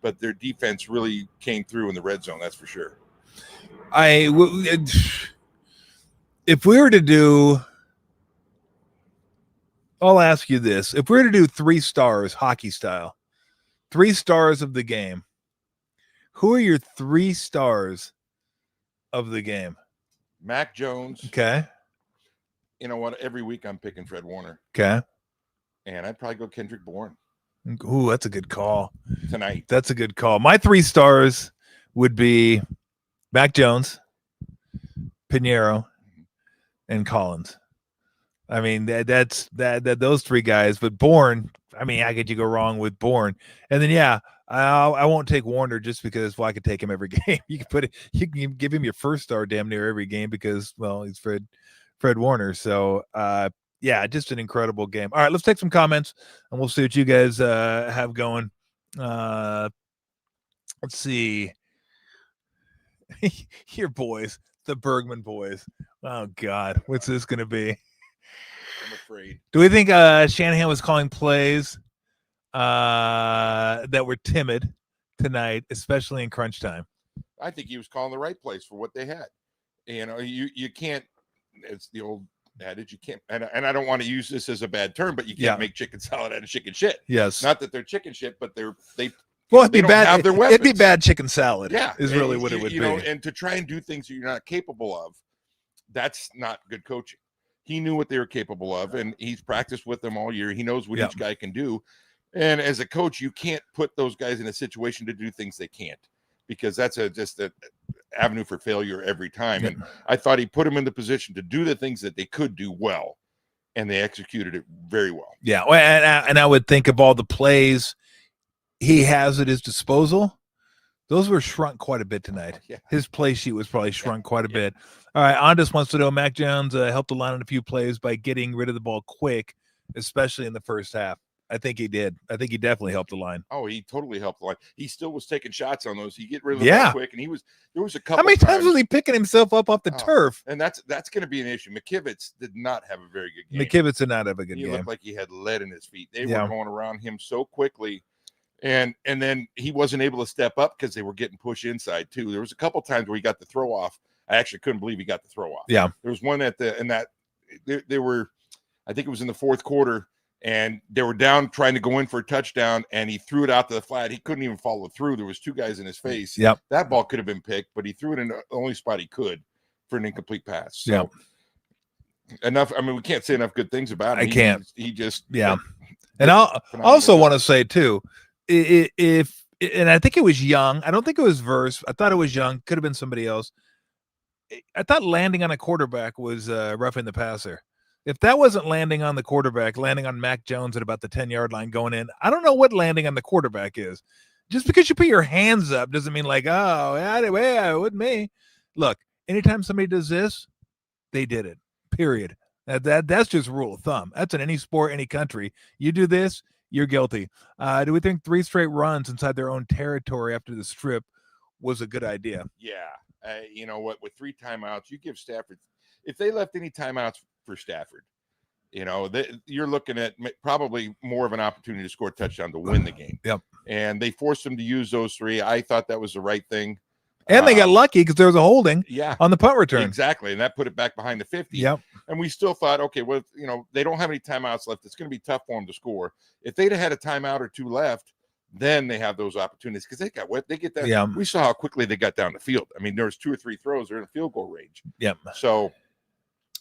but their defense really came through in the red zone, that's for sure. If we were to do, I'll ask you this. If we were to do 3 stars, hockey style, 3 stars of the game, who are your 3 stars of the game? Mac Jones. Okay. You know what? Every week I'm picking Fred Warner. Okay. And I'd probably go Kendrick Bourne. Ooh, that's a good call. Tonight. That's a good call. My 3 stars would be Mac Jones, Pinheiro, and Collins. I mean, that's those 3 guys. But Bourne, I mean, how could you go wrong with Bourne? And then, I won't take Warner just because, I could take him every game. You can give him your first star damn near every game because, he's Fred Warner. So, just an incredible game. All right, let's take some comments and we'll see what you guys have going. Let's see. Your boys, the Bergman boys. Oh God, what's this going to be? I'm afraid. Do we think Shanahan was calling plays that were timid tonight, especially in crunch time? I think he was calling the right plays for what they had. You know, you can't. It's the old adage. You can't, and I don't want to use this as a bad term, but you can't make chicken salad out of chicken shit. Yes. Not that they're chicken shit, but they. Well, it'd be bad. Have their it'd be bad chicken salad. Yeah, is really what it would be. And to try and do things that you're not capable of, that's not good coaching. He knew what they were capable of, and he's practiced with them all year. He knows what each guy can do. And as a coach, you can't put those guys in a situation to do things they can't, because that's just an avenue for failure every time. And I thought he put them in the position to do the things that they could do well, and they executed it very well. Yeah, and I would think of all the plays he has at his disposal. Those were shrunk quite a bit tonight. His play sheet was probably shrunk quite a bit. All right, Andres wants to know, Mac Jones helped the line on a few plays by getting rid of the ball quick, especially in the first half. I think he did. I think he definitely helped the line. Oh, he totally helped the line. He still was taking shots on those. He get rid of the ball quick, and there was a couple. How many times was he picking himself up off the turf? And that's going to be an issue. McKivitz did not have a very good game. McKivitz did not have a good game. He looked like he had lead in his feet. They were going around him so quickly. And then he wasn't able to step up because they were getting pushed inside too. There was a couple times where he got the throw off. I actually couldn't believe he got the throw off. Yeah. There was one I think it was in the fourth quarter, and they were down trying to go in for a touchdown, and he threw it out to the flat. He couldn't even follow through. There was 2 guys in his face. Yep. That ball could have been picked, but he threw it in the only spot he could for an incomplete pass. So enough. I mean, we can't say enough good things about him. I can't. He just And I also want to say too, and I think it was Young. I don't think it was Verse. I thought it was Young. Could have been somebody else. I thought landing on a quarterback was roughing the passer. If that wasn't landing on the quarterback, landing on Mac Jones at about the 10-yard line going in, I don't know what landing on the quarterback is. Just because you put your hands up doesn't mean like, oh, yeah, with me. Look, anytime somebody does this, they did it. Period. That's just rule of thumb. That's in any sport, any country. You do this, you're guilty. Do we think 3 straight runs inside their own territory after the strip was a good idea? Yeah. You know what? With 3 timeouts, you give Stafford – if they left any timeouts for Stafford, you're looking at probably more of an opportunity to score a touchdown to win the game. Yep. And they forced him to use those 3. I thought that was the right thing. And they got lucky because there was a holding on the punt return. Exactly. And that put it back behind the 50. Yep. And we still thought, okay, well, they don't have any timeouts left. It's going to be tough for them to score. If they'd have had a timeout or 2 left, then they have those opportunities because they get that. Yeah. We saw how quickly they got down the field. I mean, there was 2 or 3 throws. They're in the field goal range. Yep. So,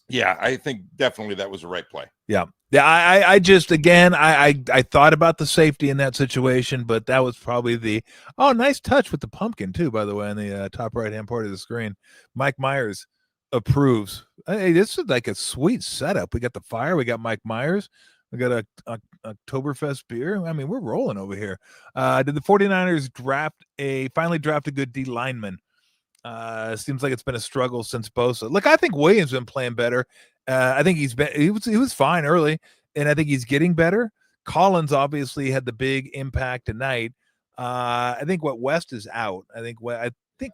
yeah, I think definitely that was the right play. Yeah. Yeah. I just, again, I thought about the safety in that situation, but that was probably nice touch with the pumpkin too, by the way, in the top right-hand part of the screen. Mike Myers approves. Hey, this is like a sweet setup. We got the fire. We got Mike Myers. We got a Oktoberfest beer. I mean, we're rolling over here. Did the 49ers finally draft a good D lineman? Seems like it's been a struggle since Bosa. Look, I think Williams been playing better. I think he was fine early, and I think he's getting better. Collins obviously had the big impact tonight. I think West is out. I think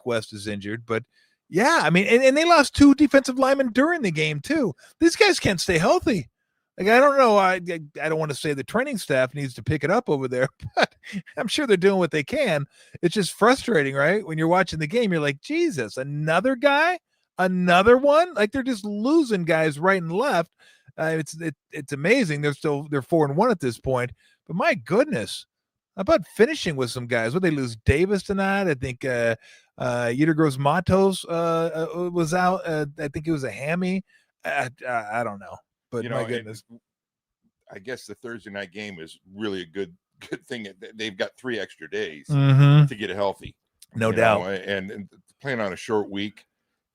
West is injured, but yeah, I mean, and they lost 2 defensive linemen during the game too. These guys can't stay healthy. Like, I don't know. I don't want to say the training staff needs to pick it up over there, but I'm sure they're doing what they can. It's just frustrating, right? When you're watching the game, you're like, Jesus, another guy, another one. Like, they're just losing guys right and left. It's amazing. They're 4-1 at this point, but my goodness, how about finishing with some guys? Would they lose Davis tonight? I think Yetergross Matos was out. I think it was a hammy. I don't know. But my goodness, I guess the Thursday night game is really a good thing. They've got 3 extra days to get healthy, no doubt. And playing on a short week,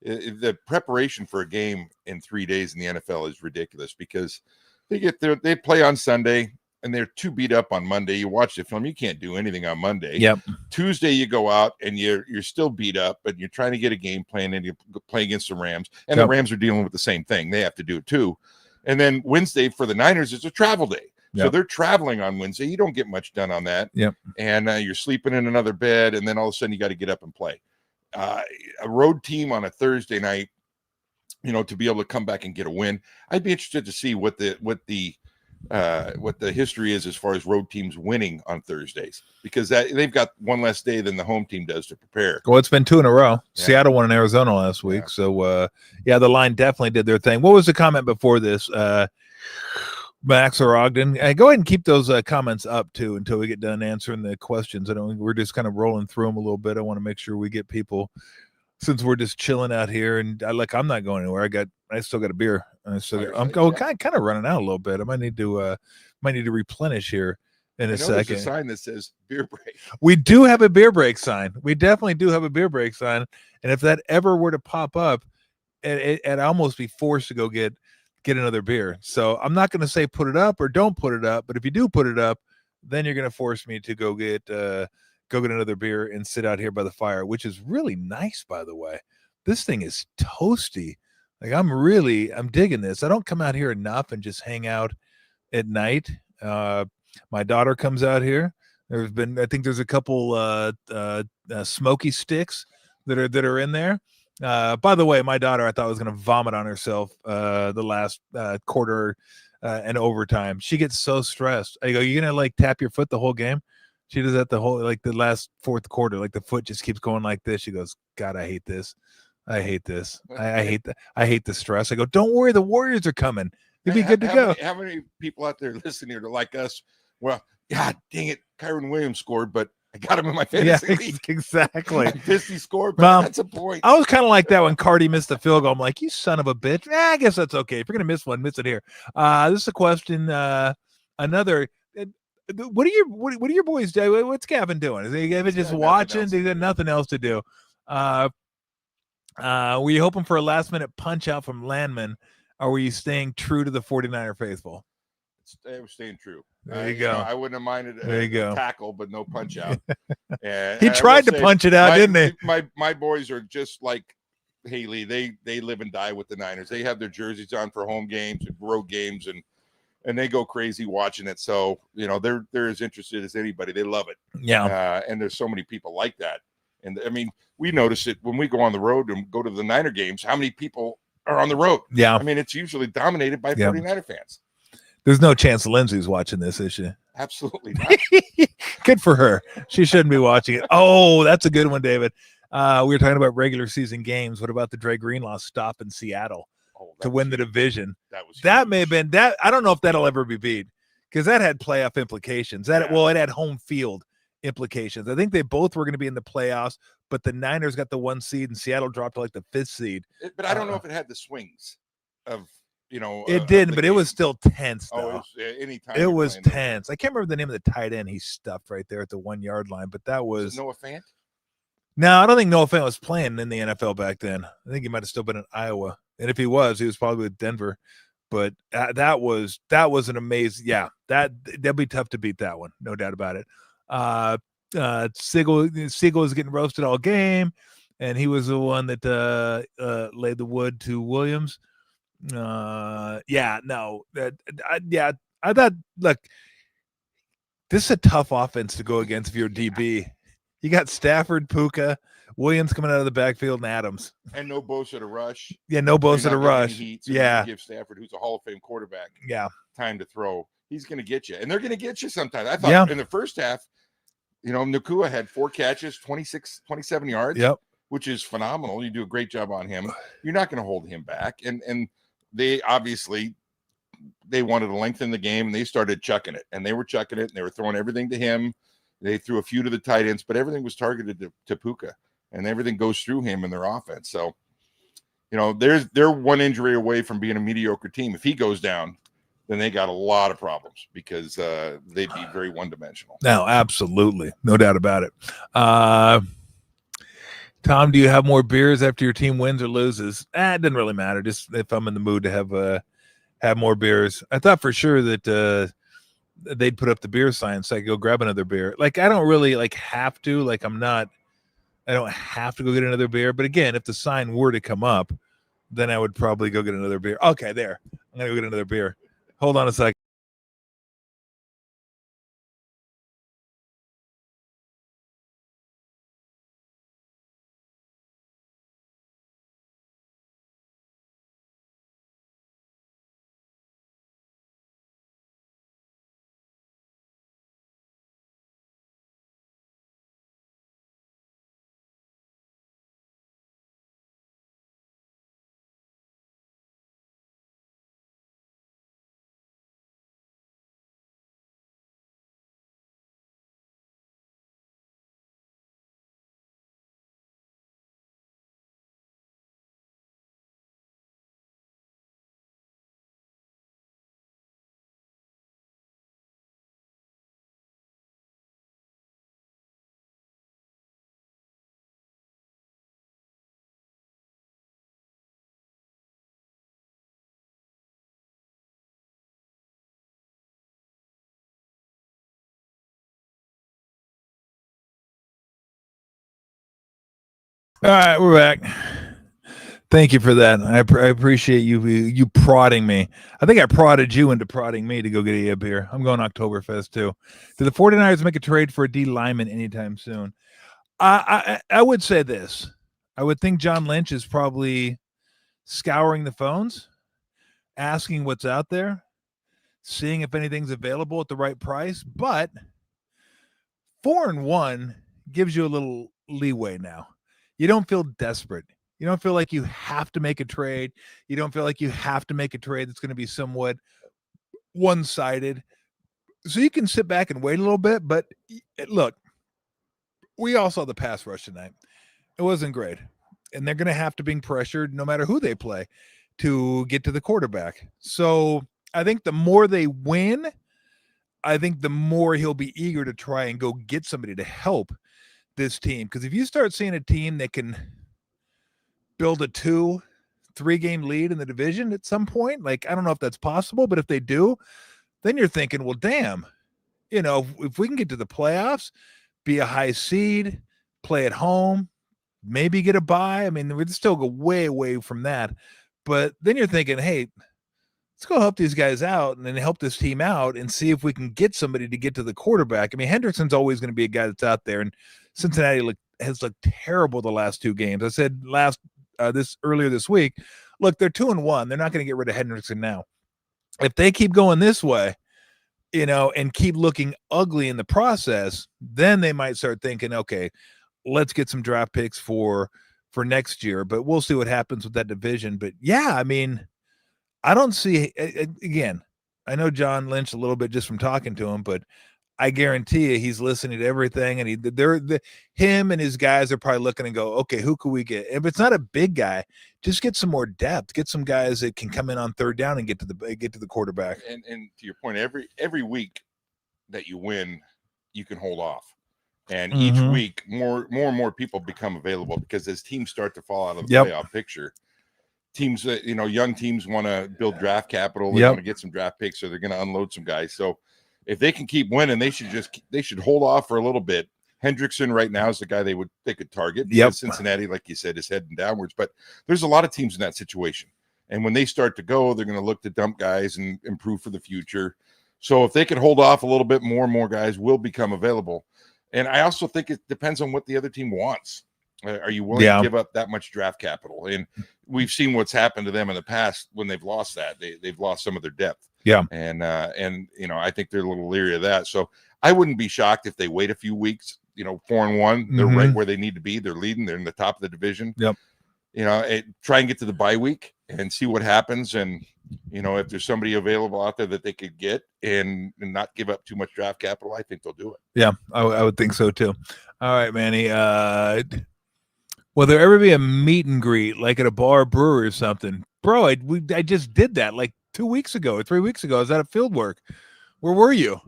the preparation for a game in 3 days in the NFL is ridiculous because they play on Sunday and they're too beat up on Monday. You watch the film, you can't do anything on Monday. Yep. Tuesday you go out and you're still beat up, but you're trying to get a game plan and you play against the Rams, and the Rams are dealing with the same thing. They have to do it too. And then Wednesday for the Niners is a travel day. So they're traveling on Wednesday. You don't get much done on that. Yep. And you're sleeping in another bed, and then all of a sudden you got to get up and play. A road team on a Thursday night, to be able to come back and get a win. I'd be interested to see what the history is as far as road teams winning on Thursdays, because they've got one less day than the home team does to prepare. Well, it's been 2 in a row. Yeah. Seattle won in Arizona last week. So, the line definitely did their thing. What was the comment before this? Max or Ogden? Go ahead and keep those comments up, too, until we get done answering the questions. We're just kind of rolling through them a little bit. I want to make sure we get people, since we're just chilling out here. And I'm not going anywhere. I still got a beer. I'm kind of running out a little bit. I might need to replenish here in a second. There's a sign that says beer break. We do have a beer break sign. We definitely do have a beer break sign. And if that ever were to pop up, I'd almost be forced to go get another beer. So I'm not going to say put it up or don't put it up, but if you do put it up, then you're going to force me to go get another beer and sit out here by the fire, which is really nice, by the way. This thing is toasty. Like, I'm digging this. I don't come out here enough and just hang out at night. My daughter comes out here. I think there's a couple smoky sticks that are in there. By the way, my daughter, I thought was going to vomit on herself the last quarter and overtime. She gets so stressed. I go, "You going to tap your foot the whole game?" She does that the last fourth quarter. Like, the foot just keeps going like this. She goes, "God, I hate this. I hate this. I hate that. I hate the stress." I go, "Don't worry, the Warriors are coming. You'll be good to go." How many people out there listening are like us? Well, God dang it, Kyron Williams scored, but I got him in my fantasy league. Exactly. I'm pissed he scored, but that's a point. I was kind of like that when Cardi missed the field goal. I'm like, "You son of a bitch." I guess that's okay. If you're gonna miss one, miss it here. This is a question. Another. What are your boys doing? What's Gavin doing? Is he just watching? He got nothing else to do. Were you hoping for a last-minute punch-out from Landman, or were you staying true to the 49er faithful? I was staying true. There you go. I wouldn't have minded a tackle, but no punch-out. He tried to punch it out, didn't he? My boys are just like Haley. They live and die with the Niners. They have their jerseys on for home games and road games, and they go crazy watching it. So, they're as interested as anybody. They love it. Yeah. And there's so many people like that. And I mean, we notice it when we go on the road and go to the Niner games, how many people are on the road. Yeah. I mean, it's usually dominated by 49er fans. There's no chance Lindsay's watching this, is she? Absolutely not. Good for her. She shouldn't be watching it. Oh, that's a good one, David. We were talking about regular season games. What about the Dre Greenlaw stop in Seattle to win the division? That may have been that. I don't know if that'll ever be beat, because that had playoff implications. It had home field implications. I think they both were going to be in the playoffs, but the Niners got the 1 seed and Seattle dropped to like the 5th seed. But I don't know if it had the swings of, it didn't, but it was still tense. Though. It was tense. I can't remember the name of the tight end he stuffed right there at the 1 yard line, but that was Noah Fant. No, I don't think Noah Fant was playing in the NFL back then. I think he might have still been in Iowa, and if he was probably with Denver. But that was an amazing. Yeah, that'd be tough to beat that one, no doubt about it. Siegel was getting roasted all game, and he was the one that laid the wood to Williams. I thought, look, This is a tough offense to go against if you're DB. You got Stafford, Puka, Williams coming out of the backfield, and Adams. And no Bosa to rush. Yeah, no Bosa to rush. Heat, so yeah. Give Stafford, who's a Hall of Fame quarterback, time to throw. He's going to get you. And they're going to get you sometimes. I thought in the first half, Nakua had 4 catches, 27 yards, which is phenomenal. You do a great job on him. You're not going to hold him back. And they obviously they wanted to lengthen the game, and they started chucking it. And they were chucking it, and they were throwing everything to him. They threw a few to the tight ends, but everything was targeted to Puka, and everything goes through him in their offense. So, they're one injury away from being a mediocre team. If he goes down, then they got a lot of problems because they'd be very one-dimensional. No, absolutely. No doubt about it. Tom, do you have more beers after your team wins or loses? It doesn't really matter. Just if I'm in the mood to have more beers. I thought for sure that they'd put up the beer sign so I could go grab another beer. Like, I don't really have to. Like, I don't have to go get another beer. But again, if the sign were to come up, then I would probably go get another beer. Okay, there. I'm going to go get another beer. Hold on a second. All right, we're back. Thank you for that. I appreciate you prodding me. I think I prodded you into prodding me to go get a beer. I'm going Oktoberfest too. Do the 49ers make a trade for a D lineman anytime soon? I would say this. I would think John Lynch is probably scouring the phones, asking what's out there, seeing if anything's available at the right price. But 4-1 gives you a little leeway now. You don't feel desperate. You don't feel like you have to make a trade. You don't feel like you have to make a trade that's going to be somewhat one-sided. So you can sit back and wait a little bit. But look, we all saw the pass rush tonight. It wasn't great. And they're going to have to be pressured no matter who they play to get to the quarterback. So I think the more they win, I think the more he'll be eager to try and go get somebody to help this team. Because if you start seeing a team that can build a 2-3 game lead in the division at some point, like, I don't know if that's possible, but if they do, then you're thinking, well, damn, if we can get to the playoffs, be a high seed, play at home, maybe get a bye. I mean, we'd still go way away from that. But then you're thinking, hey, let's go help these guys out and then help this team out and see if we can get somebody to get to the quarterback. I mean, Hendrickson's always going to be a guy that's out there, and Cincinnati has looked terrible the last 2 games. I said earlier this week, look, they're 2-1. They're not going to get rid of Hendrickson now. If they keep going this way, and keep looking ugly in the process, then they might start thinking, okay, let's get some draft picks for next year. But we'll see what happens with that division. But yeah, I mean, I don't see, again, I know John Lynch a little bit just from talking to him, but I guarantee you he's listening to everything, and him and his guys are probably looking and go, okay, who can we get? If it's not a big guy, just get some more depth, get some guys that can come in on 3rd down and get to the quarterback. And to your point, every week that you win, you can hold off. And each week, more and more people become available, because as teams start to fall out of the playoff picture, teams, young teams want to build draft capital. They want to get some draft picks, so they're going to unload some guys. So if they can keep winning, they should hold off for a little bit. Hendrickson right now is the guy they could target. Cincinnati, like you said, is heading downwards. But there's a lot of teams in that situation. And when they start to go, they're going to look to dump guys and improve for the future. So if they can hold off a little bit, more and more guys will become available. And I also think it depends on what the other team wants. Are you willing to give up that much draft capital? And we've seen what's happened to them in the past when they've lost that. They've lost some of their depth. Yeah. And I think they're a little leery of that. So I wouldn't be shocked if they wait a few weeks. 4-1, they're right where they need to be. They're leading. They're in the top of the division. Yep. Try and get to the bye week and see what happens. And, if there's somebody available out there that they could get and not give up too much draft capital, I think they'll do it. Yeah, I would think so too. All right, Manny. Will there ever be a meet and greet like at a bar or brewery or something? Bro, I just did that like 2 weeks ago or 3 weeks ago. I was at a field work. Where were you?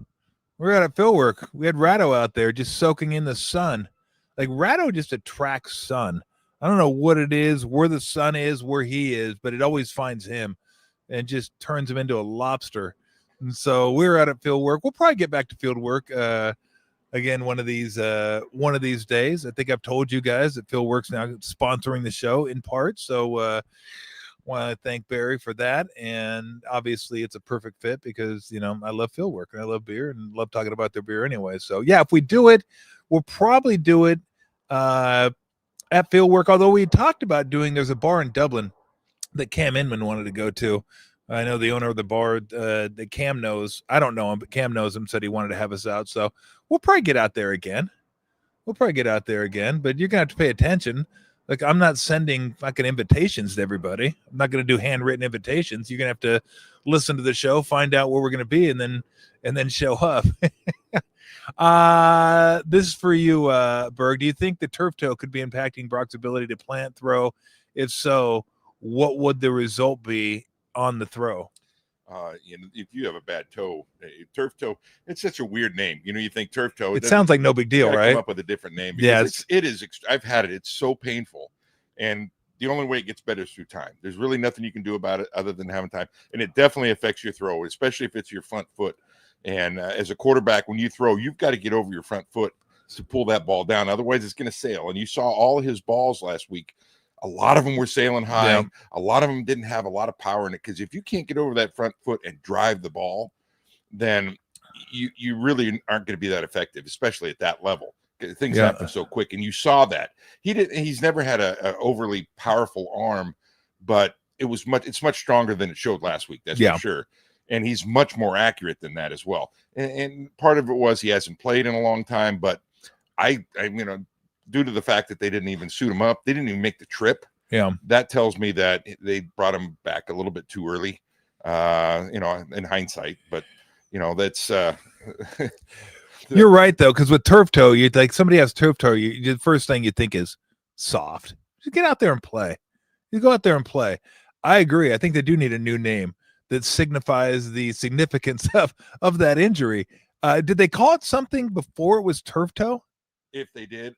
We were at a field work. We had Ratto out there just soaking in the sun. Like Ratto just attracts sun. I don't know what it is, where the sun is, where he is, but it always finds him and just turns him into a lobster. And so we were out at field work. We'll probably get back to field work again one of these days. I think I've told you guys that field work's now sponsoring the show in part. So want to thank Barry for that, and obviously it's a perfect fit because I love field work and I love beer and love talking about their beer anyway. So yeah, if we do it, we'll probably do it at field work. Although we talked about there's a bar in Dublin that Cam Inman wanted to go to. I know the owner of the bar that Cam knows. I don't know him, but Cam knows him. Said he wanted to have us out, so we'll probably get out there again. But you're gonna have to pay attention. Like, I'm not sending fucking invitations to everybody. I'm not going to do handwritten invitations. You're going to have to listen to the show, find out where we're going to be, and then show up. This is for you, Berg. Do you think the turf toe could be impacting Brock's ability to plant throw? If so, what would the result be on the throw? If you have a bad toe, turf toe, it's such a weird name. You think turf toe. It sounds like no big deal, right? Come up with a different name. Yeah, it is. I've had it. It's so painful, and the only way it gets better is through time. There's really nothing you can do about it other than having time, and it definitely affects your throw, especially if it's your front foot. And as a quarterback, when you throw, you've got to get over your front foot to pull that ball down. Otherwise, it's going to sail. And you saw all of his balls last week. A lot of them were sailing high. Yeah. A lot of them didn't have a lot of power in it, because if you can't get over that front foot and drive the ball, then you really aren't going to be that effective, especially at that level. Things happen so quick, and you saw that. He's never had a overly powerful arm, but it's much stronger than it showed last week. That's for sure. And he's much more accurate than that as well. And part of it was he hasn't played in a long time, but I due to the fact that they didn't even suit him up, they didn't even make the trip. Yeah, that tells me that they brought him back a little bit too early, in hindsight. But that's you're right though, because with turf toe, you like somebody has turf toe, the first thing you think is soft. Just get out there and play. You go out there and play. I agree. I think they do need a new name that signifies the significance of that injury. Did they call it something before it was turf toe? If they did,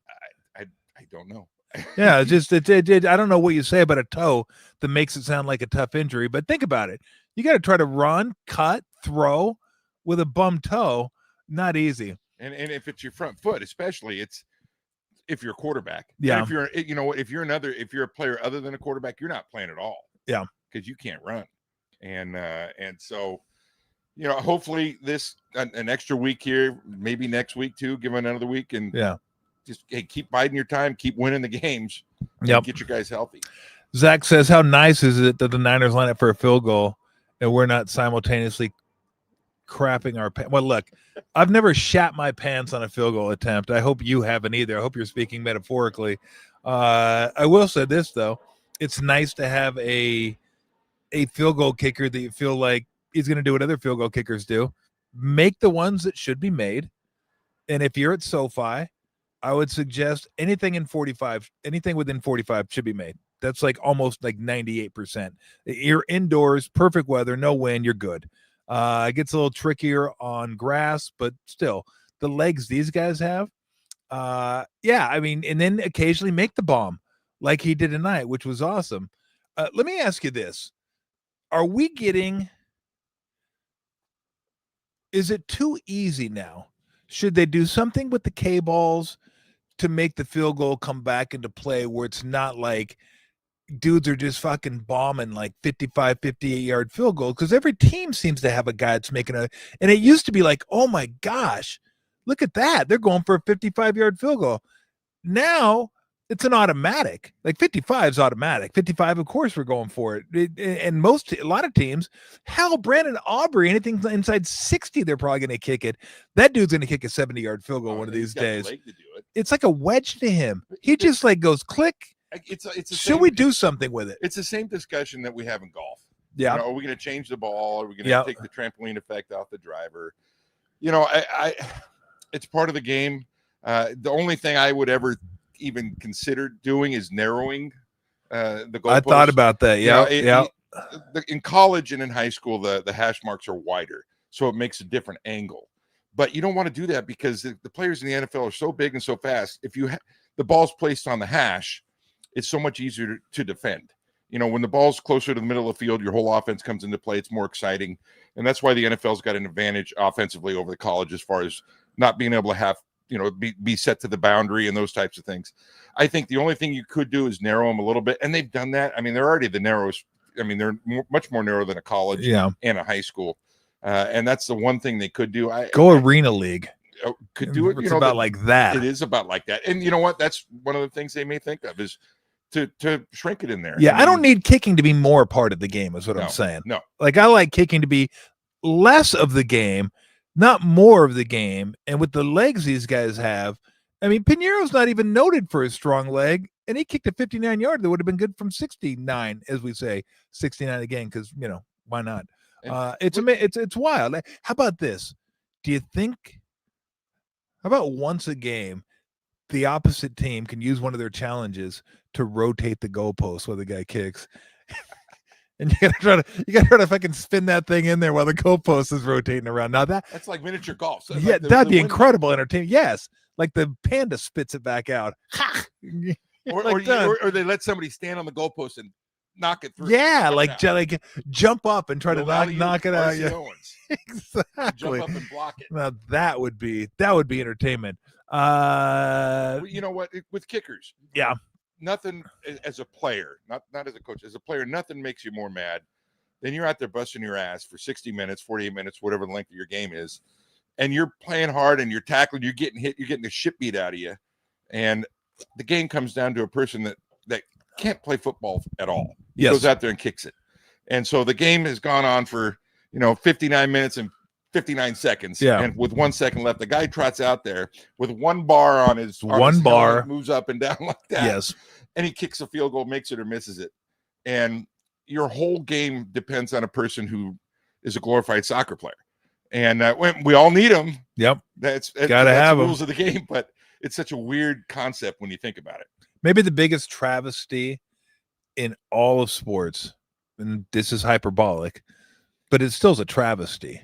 I don't know. Yeah, it. I don't know what you say about a toe that makes it sound like a tough injury, but think about it. You got to try to run, cut, throw with a bum toe. Not easy. And if it's your front foot, especially, it's if you're a quarterback. Yeah. And if you're a player other than a quarterback, you're not playing at all. Yeah. Because you can't run. And so, hopefully an extra week here, maybe next week too, give them another week, and just keep biding your time, keep winning the games, and get your guys healthy. Zach says, how nice is it that the Niners line up for a field goal and we're not simultaneously crapping our pants? Well, look, I've never shat my pants on a field goal attempt. I hope you haven't either. I hope you're speaking metaphorically. I will say this though, it's nice to have a field goal kicker that you feel like he's going to do what other field goal kickers do, make the ones that should be made. And if you're at SoFi, I would suggest anything within 45 should be made. That's like almost like 98%. You're indoors, perfect weather, no wind, you're good. It gets a little trickier on grass, but still, the legs these guys have, and then occasionally make the bomb like he did tonight, which was awesome. Let me ask you this. Is it too easy now? Should they do something with the K balls to make the field goal come back into play where it's not like dudes are just fucking bombing like 55, 58-yard field goals because every team seems to have a guy that's making and it used to be like, oh my gosh, look at that. They're going for a 55-yard field goal. Now it's an automatic. Like 55 is automatic. 55, of course, we're going for it. And a lot of teams, hell, Brandon Aubrey, anything inside 60, they're probably going to kick it. That dude's going to kick a 70-yard field goal one of these days. It's like a wedge to him. He just like goes click. Should we do something with it? It's the same discussion that we have in golf. Yeah. Are we going to change the ball? Are we going to take the trampoline effect off the driver? It's part of the game. The only thing I would ever even consider doing is narrowing the goalpost. I thought about that. Yeah. In college and in high school, the hash marks are wider, so it makes a different angle. But you don't want to do that because the players in the NFL are so big and so fast. If the ball's placed on the hash, it's so much easier to defend. When the ball's closer to the middle of the field, your whole offense comes into play. It's more exciting. And that's why the NFL's got an advantage offensively over the college as far as not being able to have, be set to the boundary and those types of things. I think the only thing you could do is narrow them a little bit. And they've done that. I mean, they're already the narrowest. I mean, they're much more narrow than a college and a high school. And that's the one thing they could do. Arena League. Could do it. It's about like that. It is about like that. And you know what? That's one of the things they may think of is to shrink it in there. Yeah, I don't need kicking to be more part of the game is what I'm saying. No. Like I like kicking to be less of the game, not more of the game. And with the legs these guys have, I mean, Piñeiro's not even noted for his strong leg, and he kicked a 59-yard that would have been good from 69, as we say, 69 again, because why not? It's wild. How about this? Do you think? How about once a game, the opposite team can use one of their challenges to rotate the goalpost while the guy kicks, and you gotta try to fucking spin that thing in there while the goalpost is rotating around. Now that's like miniature golf. So yeah, that'd be incredible entertainment. Yes, like the panda spits it back out. or they let somebody stand on the goalpost and knock it through. Yeah, like jump up and try to knock it out. Yeah. Exactly. Jump up and block it. Now that would be entertainment. You know what? With kickers, nothing as a player, not as a coach, as a player, nothing makes you more mad than you're out there busting your ass for 60 minutes, 48 minutes, whatever the length of your game is, and you're playing hard and you're tackling, you're getting hit, you're getting the shit beat out of you, and the game comes down to a person that can't play football at all. Yes. Goes out there and kicks it, and so the game has gone on for 59 minutes and 59 seconds. Yeah. And with 1 second left, the guy trots out there with one bar on his bar, moves up and down like that. Yes. And he kicks a field goal, makes it or misses it. And your whole game depends on a person who is a glorified soccer player. And we all need them. Yep. That's gotta have the them. rules of the game, but it's such a weird concept when you think about it. Maybe the biggest travesty in all of sports, and this is hyperbolic, but it still is a travesty,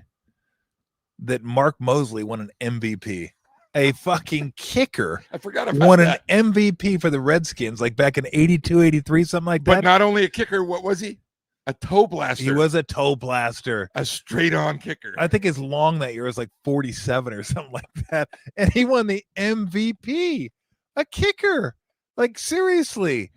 that Mark Mosley won an MVP. A fucking kicker I forgot about won that. an MVP for the Redskins, like back in 82, 83, something like that. But not only a kicker, what was he? A toe blaster. He was a toe blaster. A straight-on kicker. I think his long that year was like 47 or something like that. And he won the MVP. A kicker. Like, seriously.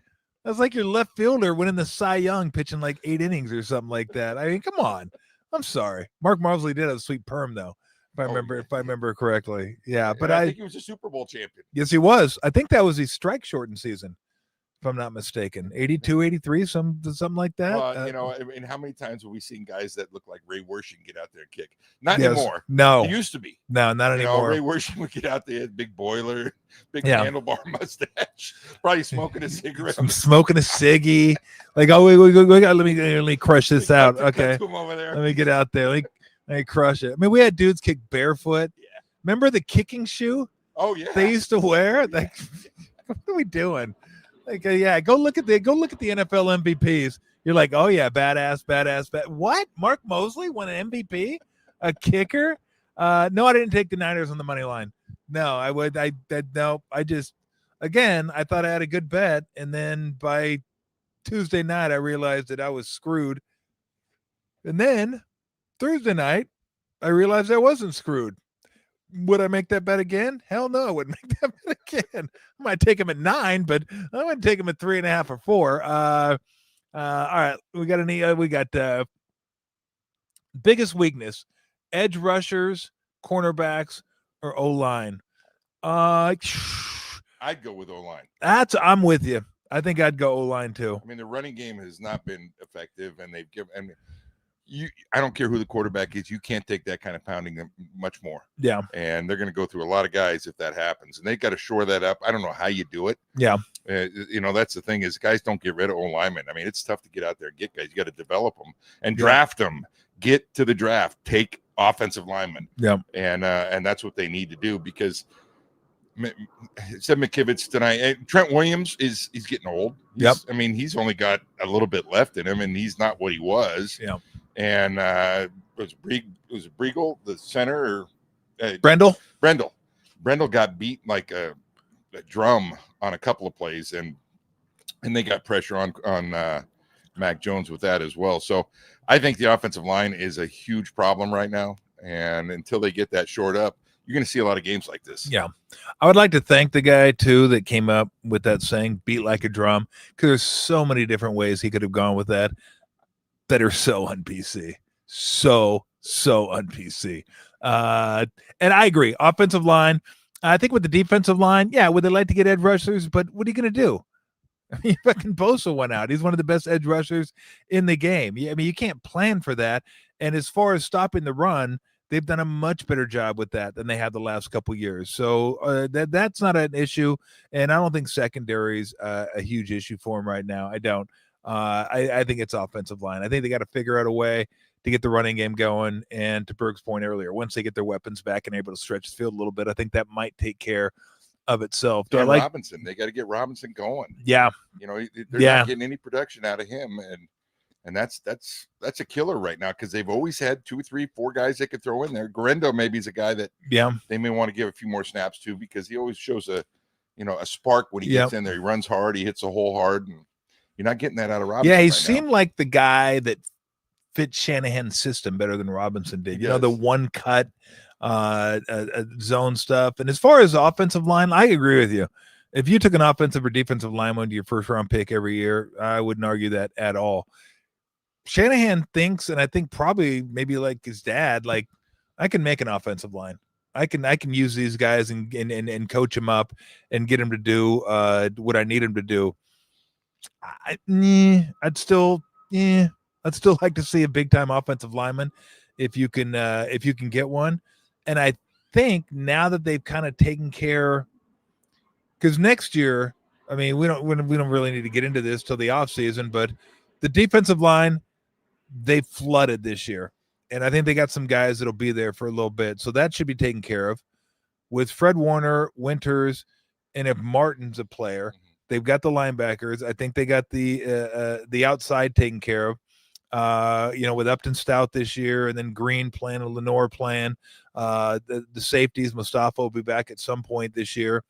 That's like your left fielder winning the Cy Young pitching like 8 innings or something like that. I mean, come on. I'm sorry. Mark Mosley did have a sweet perm, though, if I remember correctly. Yeah, but I think he was a Super Bowl champion. Yes, he was. I think that was his strike shortened season, if I'm not mistaken. 82, 83, something like that. I mean, how many times have we seen guys that look like Ray Wershing get out there and kick? Not anymore. No. It used to be. No, not anymore. Ray Wershing would get out there, big boiler, big handlebar mustache, probably smoking a cigarette. I'm smoking a ciggy. Like, oh, wait, let me crush this out. Okay. Let me get out there. Let me crush it. I mean, we had dudes kick barefoot. Yeah. Remember the kicking shoe? Oh, yeah. They used to wear? Like, what are we doing? Like, go look at the NFL MVPs. You're like, oh yeah, badass. What? Mark Mosley won an MVP? A kicker? No, I didn't take the Niners on the money line. No, I thought I had a good bet, and then by Tuesday night I realized that I was screwed. And then Thursday night I realized I wasn't screwed. Would I make that bet again? Hell no, I wouldn't make that bet again. I might take him at 9, but I wouldn't take him at 3.5 or 4. All right, we got biggest weakness: edge rushers, cornerbacks, or O line. I'd go with O line. I'm with you. I think I'd go O line too. I mean, the running game has not been effective, and they've given. I mean, I don't care who the quarterback is. You can't take that kind of pounding much more. Yeah. And they're going to go through a lot of guys if that happens. And they got to shore that up. I don't know how you do it. Yeah. That's the thing is guys don't get rid of O-linemen. I mean, it's tough to get out there and get guys. You got to develop them and draft them. Get to the draft. Take offensive linemen. Yeah. And that's what they need to do because said McKivitz tonight. Trent Williams he's getting old. I mean, he's only got a little bit left in him, and he's not what he was. Yeah. And was Briegel the center or Brendel got beat like a drum on a couple of plays, and they got pressure on Mac Jones with that as well. So I think the offensive line is a huge problem right now, and until they get that shored up, you're going to see a lot of games like this. Yeah. I would like to thank the guy, too, that came up with that saying, beat like a drum, because there's so many different ways he could have gone with that are so un-PC. So un-PC. And I agree. Offensive line, I think with the defensive line, would they like to get edge rushers? But what are you going to do? I mean, fucking Bosa went out. He's one of the best edge rushers in the game. I mean, you can't plan for that. And as far as stopping the run, they've done a much better job with that than they have the last couple of years. So that's not an issue. And I don't think secondary is a huge issue for him right now. I don't. I think it's offensive line. I think they got to figure out a way to get the running game going. And to Berg's point earlier, once they get their weapons back and able to stretch the field a little bit, I think that might take care of itself. Robinson, they got to get Robinson going. Yeah. They're not getting any production out of him. And that's a killer right now because they've always had 2, 3, 4 guys they could throw in there. Guerrero maybe is a guy that they may want to give a few more snaps to because he always shows a spark when he gets in there. He runs hard, he hits a hole hard, and you're not getting that out of Robinson. Yeah, he seemed like the guy that fit Shanahan's system better than Robinson did. The one cut zone stuff. And as far as offensive line, I agree with you. If you took an offensive or defensive lineman to your first round pick every year, I wouldn't argue that at all. Shanahan thinks, and I think probably maybe like his dad, like I can make an offensive line. I can use these guys and coach them up and get them to do what I need them to do. I'd still like to see a big time offensive lineman if you can get one. And I think now that they've kind of taken care, because next year, I mean, we don't really need to get into this till the offseason, but the defensive line, they flooded this year. And I think they got some guys that'll be there for a little bit. So that should be taken care of with Fred Warner, Winters, and if Martin's a player, they've got the linebackers. I think they got the outside taken care of. With Upton Stout this year, and then Green playing, and Lenore playing. The safeties, Mustafa will be back at some point this year.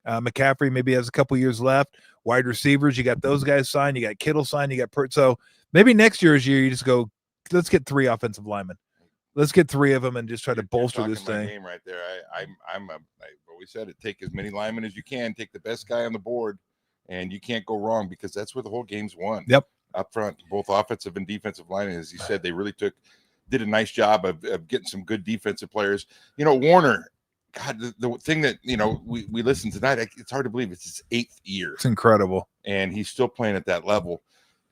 McCaffrey maybe has a couple years left. Wide receivers, you got those guys signed. You got Kittle signed. You got so maybe next year's year you just go, let's get 3 offensive linemen. Let's get 3 of them and just try to bolster this thing. Game right there. I've always said it. Take as many linemen as you can. Take the best guy on the board, and you can't go wrong because that's where the whole game's won. Yep. Up front, both offensive and defensive line. As you said, they really did a nice job of getting some good defensive players. Warner, God, the thing that, we listened tonight, it's hard to believe it's his 8th year. It's incredible. And he's still playing at that level.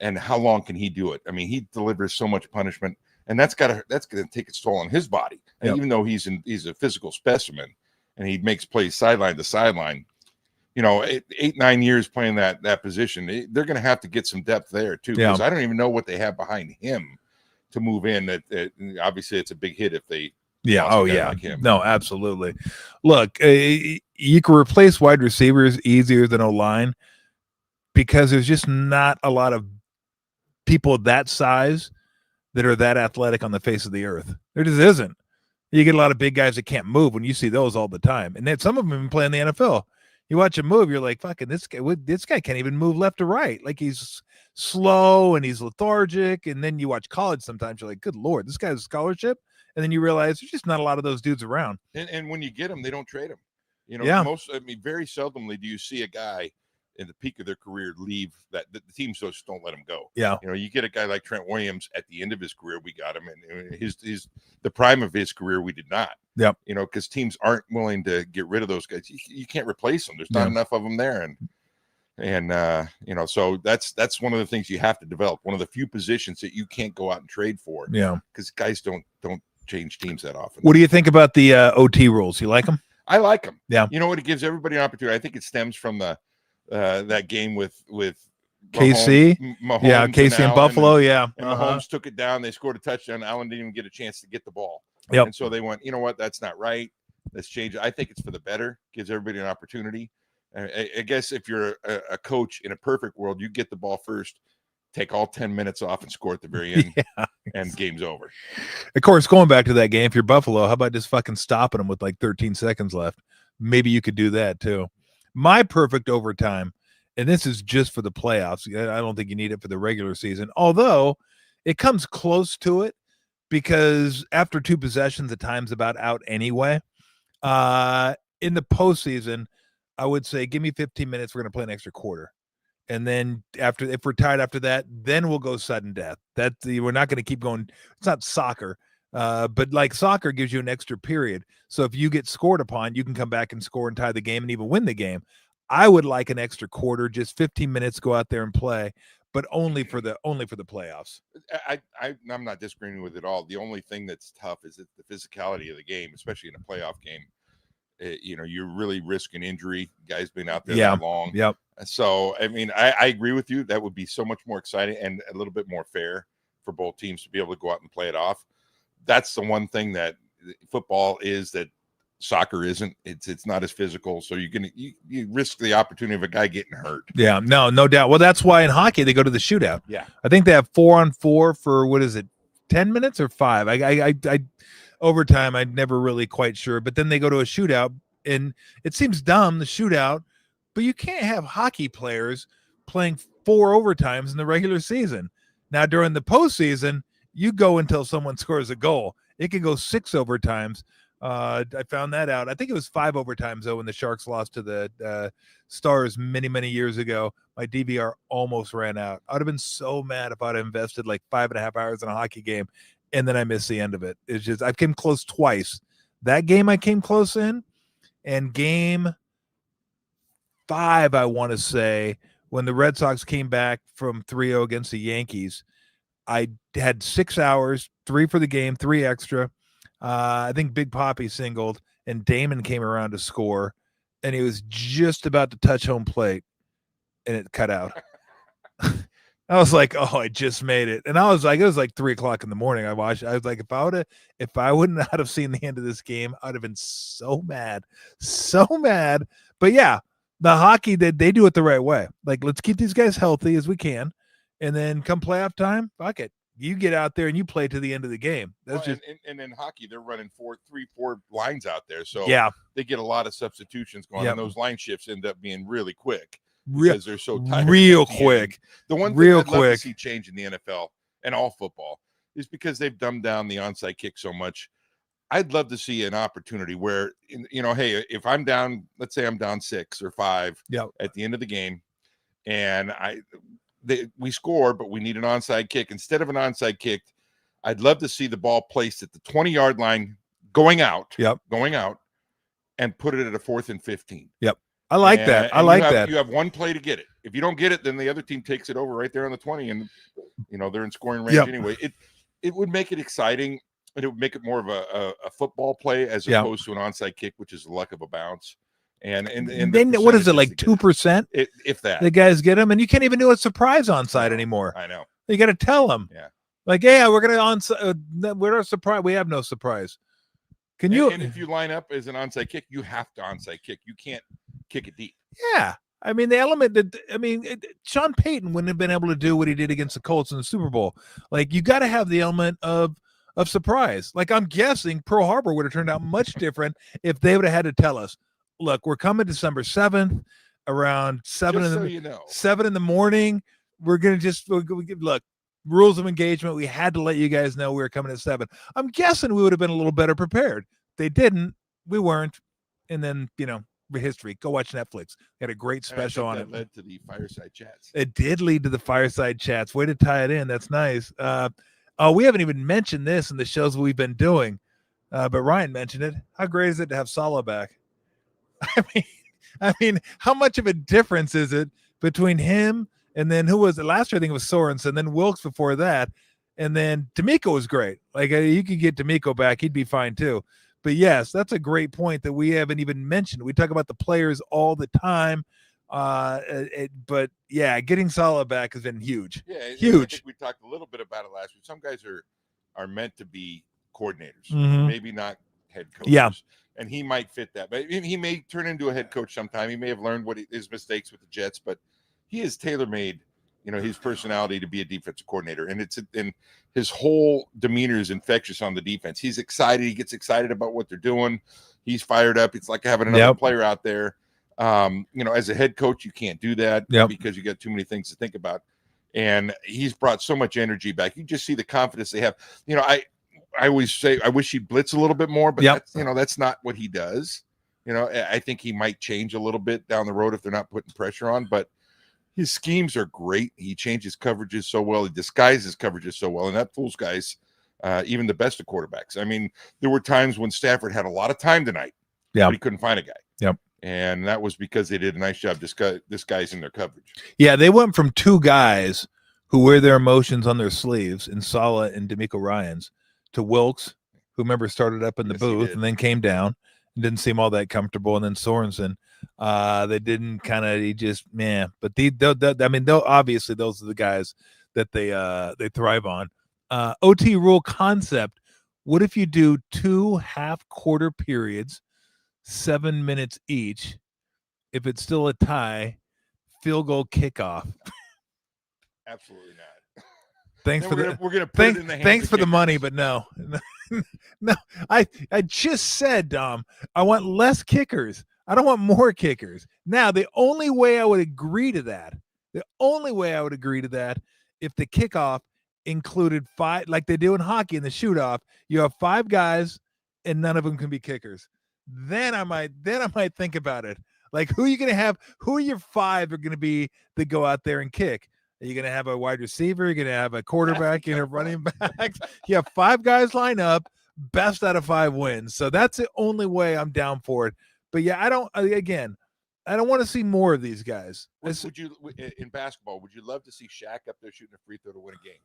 And how long can he do it? I mean, he delivers so much punishment, and that's going to take its toll on his body. And even though he's a physical specimen and he makes plays sideline to sideline, 8-9 years playing that position, they're going to have to get some depth there too. Because I don't even know what they have behind him to move in. That obviously it's a big hit if they. Yeah. Oh yeah. Like him. No, absolutely. Look, you can replace wide receivers easier than O-line because there's just not a lot of people that size that are that athletic on the face of the earth. There just isn't. You get a lot of big guys that can't move when you see those all the time. And then some of them have been playing the NFL. You watch him move, you're like, fucking this guy can't even move left or right. Like he's slow and he's lethargic. And then you watch college sometimes, you're like, good Lord, this guy has a scholarship and then you realize there's just not a lot of those dudes around. And when you get them, they don't trade them. Very seldomly do you see a guy in the peak of their career leave that the teams just don't let him go. Yeah. You get a guy like Trent Williams at the end of his career, we got him, and the prime of his career, we did not. Yeah. Because teams aren't willing to get rid of those guys. You can't replace them. There's not enough of them there. And so that's one of the things you have to develop. One of the few positions that you can't go out and trade for. Yeah. Because guys don't change teams that often. What do you think about the OT rules? You like them? I like them. Yeah. It gives everybody an opportunity. I think it stems from that game with KC. Mahomes KC and Buffalo. And Mahomes took it down. They scored a touchdown. Allen didn't even get a chance to get the ball. Yep. And so they went, you know what? That's not right. Let's change it. I think it's for the better. Gives everybody an opportunity. I guess if you're a coach in a perfect world, you get the ball first, take all 10 minutes off and score at the very end, and game's over. Of course, going back to that game, if you're Buffalo, how about just fucking stopping them with like 13 seconds left? Maybe you could do that too. My perfect overtime, and this is just for the playoffs. I don't think you need it for the regular season, although it comes close to it because after 2 possessions, the time's about out anyway. In the postseason, I would say, give me 15 minutes. We're going to play an extra quarter. And then if we're tired after that, then we'll go sudden death. We're not going to keep going. It's not soccer, but like soccer gives you an extra period. So if you get scored upon, you can come back and score and tie the game and even win the game. I would like an extra quarter, just 15 minutes, go out there and play, but only for the playoffs. I'm not disagreeing with it all. The only thing that's tough is the physicality of the game, especially in a playoff game. You're really risking injury. Guys been out there that long. Yep. So, I mean, I agree with you. That would be so much more exciting and a little bit more fair for both teams to be able to go out and play it off. That's the one thing that football is that soccer isn't. It's not as physical. So you risk the opportunity of a guy getting hurt. Yeah, no doubt. Well, that's why in hockey they go to the shootout. Yeah. I think they have 4-on-4 for, what is it, 10 minutes or 5? I overtime, I'm never really quite sure, but then they go to a shootout, and it seems dumb, the shootout, but you can't have hockey players playing 4 overtimes in the regular season. Now, during the postseason, you go until someone scores a goal. It can go 6 overtimes. I found that out. I think it was 5 overtimes, though, when the Sharks lost to the Stars many, many years ago. My DVR almost ran out. I'd have been so mad if I'd have invested like 5.5 hours in a hockey game, and then I missed the end of it. It's just, I came close twice. That game I came close in, and game 5, I want to say, when the Red Sox came back from 3-0 against the Yankees, I had 6 hours, 3 for the game, 3 extra. I think Big Papi singled, and Damon came around to score, and he was just about to touch home plate, and it cut out. I was like, oh, I just made it. And I was like, it was like 3:00 in the morning. I watched. I was like, if I wouldn't have seen the end of this game, I'd have been so mad. But yeah, the hockey, they do it the right way. Like, let's keep these guys healthy as we can. And then come playoff time, fuck it. You get out there and you play to the end of the game. That's and in hockey, they're running 4 lines out there. So yeah, they get a lot of substitutions going, and those line shifts end up being really quick. Because because they're so tired. Real quick. The one thing I'd love to see change in the NFL and all football is because they've dumbed down the onside kick so much. I'd love to see an opportunity where, hey, if I'm down, let's say I'm down 6 or 5 at the end of the game, and we score, but we need an onside kick. Instead of an onside kick, I'd love to see the ball placed at the 20-yard line going out, and put it at a 4th and 15. Yep. I like that. I like that. You have one play to get it. If you don't get it, then the other team takes it over right there on the 20, and they're in scoring range anyway. It would make it exciting, and it would make it more of a football play as opposed to an onside kick, which is the luck of a bounce. And then what is it, like 2%? If that the guys get them, and you can't even do a surprise onside anymore. I know. You got to tell them. Yeah. Like, yeah, we're gonna onside. We're not surprised. We have no surprise. Can you? And if you line up as an onside kick, you have to onside kick. You can't kick it deep. Yeah. I mean, the element that, Sean Payton wouldn't have been able to do what he did against the Colts in the Super Bowl. Like, you got to have the element of surprise. Like, I'm guessing Pearl Harbor would have turned out much different if they would have had to tell us, look, we're coming December 7th around 7 in the morning. We're going to look, rules of engagement. We had to let you guys know we were coming at 7. I'm guessing we would have been a little better prepared. They didn't. We weren't. And then, history. Go watch Netflix. They had a great special on it. Led to the fireside chats. It did lead to the fireside chats. Way to tie it in. That's nice. We haven't even mentioned this in the shows we've been doing, but Ryan mentioned it. How great is it to have Salah back? I mean, how much of a difference is it between him and then who was it last year? I think it was Sorensen, then Wilkes before that, and then D'Amico was great. Like you could get D'Amico back, he'd be fine too. But yes, that's a great point that we haven't even mentioned. We talk about the players all the time, but yeah, getting Salah back has been huge. Yeah, huge. I think we talked a little bit about it last week. Some guys are meant to be coordinators, maybe not head coaches. Yeah. And he might fit that, but he may turn into a head coach sometime. He may have learned his mistakes with the Jets, but he is tailor-made, his personality to be a defensive coordinator. And his whole demeanor is infectious on the defense. He's excited. He gets excited about what they're doing. He's fired up. It's like having another player out there. As a head coach, you can't do that because you got too many things to think about. And he's brought so much energy back. You just see the confidence they have. I always say I wish he'd blitz a little bit more, but that's not what he does. I think he might change a little bit down the road if they're not putting pressure on, but his schemes are great. He changes coverages so well. He disguises coverages so well, and that fools guys, even the best of quarterbacks. I mean, there were times when Stafford had a lot of time tonight, but he couldn't find a guy. Yep. And that was because they did a nice job disguising their coverage. Yeah, they went from 2 guys who wear their emotions on their sleeves in Salah and D'Amico Ryans to Wilkes, who remember started up in the booth and then came down and didn't seem all that comfortable. And then Sorensen, they didn't but they'll obviously those are the guys that they thrive on. OT rule concept. What if you do 2 half-quarter periods, 7 minutes each? If it's still a tie, field goal kickoff. Absolutely not. Thanks for the money, but no. No, I just said, Dom, I want less kickers. I don't want more kickers. Now, the only way I would agree to that, if the kickoff included 5, like they do in hockey in the shootout, you have 5 guys and none of them can be kickers. Then I might think about it. Like, who are you going to have? Who are your 5 are going to be that go out there and kick? Are you going to have a wide receiver? You're going to have a quarterback? You're going to have running backs? You have 5 guys line up, best out of 5 wins. So that's the only way I'm down for it. But yeah, I don't want to see more of these guys. Would you, in basketball, would you love to see Shaq up there shooting a free throw to win a game?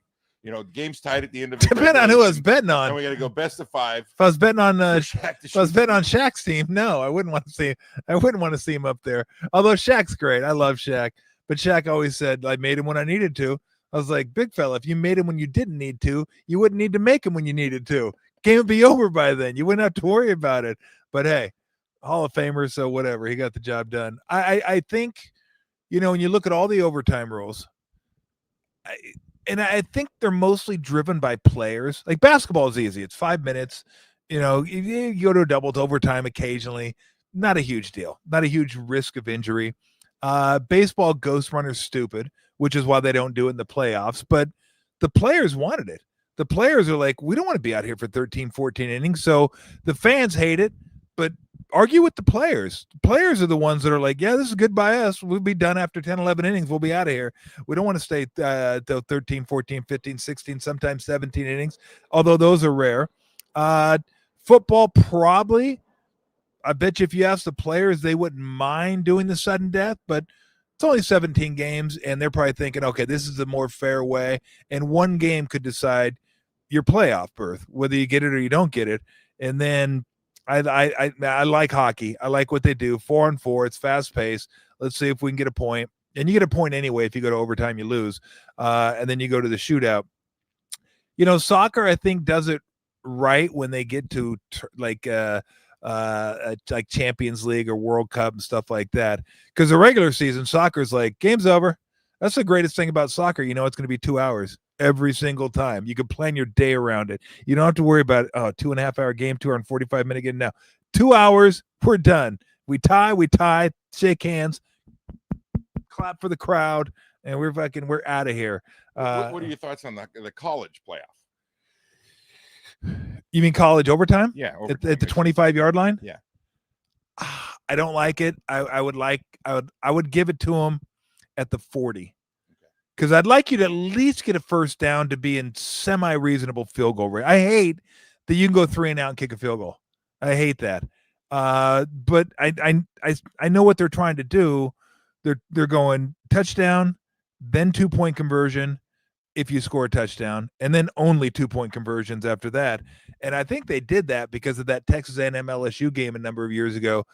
Game's tied at the end of it. Depending on who I was betting on. And we got to go best of 5. If I was betting on Shaq's team, no, I wouldn't want to see him up there. Although Shaq's great. I love Shaq. But Shaq always said, I made him when I needed to. I was like, big fella, if you made him when you didn't need to, you wouldn't need to make him when you needed to. Game would be over by then. You wouldn't have to worry about it. But hey, Hall of Famer, so whatever. He got the job done. I think, when you look at all the overtime rules, I think they're mostly driven by players. Like basketball is easy. It's 5 minutes. You go to a double to overtime occasionally. Not a huge deal. Not a huge risk of injury. Baseball ghost runner's stupid, which is why they don't do it in the playoffs. But the players wanted it. The players are like, we don't want to be out here for 13, 14 innings. So the fans hate it, but argue with the players. The players are the ones that are like, yeah, this is good by us. We'll be done after 10, 11 innings. We'll be out of here. We don't want to stay till 13, 14, 15, 16, sometimes 17 innings, although those are rare. Football probably, I bet you if you ask the players, they wouldn't mind doing the sudden death, but it's only 17 games, and they're probably thinking, okay, this is a more fair way, and one game could decide your playoff berth, whether you get it or you don't get it. And then I like hockey. I like what they do. 4-on-4. It's fast paced. Let's see if we can get a point. And you get a point anyway. If you go to overtime, you lose. And then you go to the shootout. Soccer, I think, does it right when they get to like Champions League or World Cup and stuff like that. Because the regular season, soccer is like, game's over. That's the greatest thing about soccer. It's going to be 2 hours every single time. You can plan your day around it. You don't have to worry about 2.5-hour game, 245-minute game. Now 2 hours, we're done. We tie, shake hands, clap for the crowd, and we're out of here. What are your thoughts on the college playoff? You mean college overtime? Yeah, at the 25-yard line. Yeah, I don't like it. I would give it to him at the 40, because I'd like you to at least get a first down to be in semi-reasonable field goal range. I hate that you can go 3 and out and kick a field goal. I hate that. But I know what they're trying to do. They're going touchdown, then 2-point conversion if you score a touchdown, and then only 2-point conversions after that. And I think they did that because of that Texas A&M LSU game a number of years ago.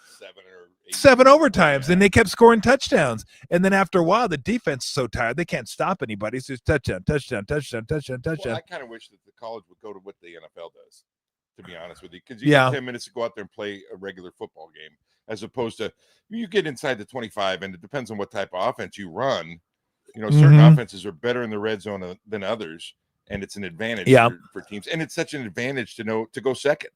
7 overtimes, and they kept scoring touchdowns. And then after a while, the defense is so tired they can't stop anybody. So it's touchdown. Well, I kind of wish that the college would go to what the NFL does, to be honest with you, because you get 10 minutes to go out there and play a regular football game, as opposed to you get inside the 25, and it depends on what type of offense you run. Certain offenses are better in the red zone than others, and it's an advantage for teams. And it's such an advantage to go second.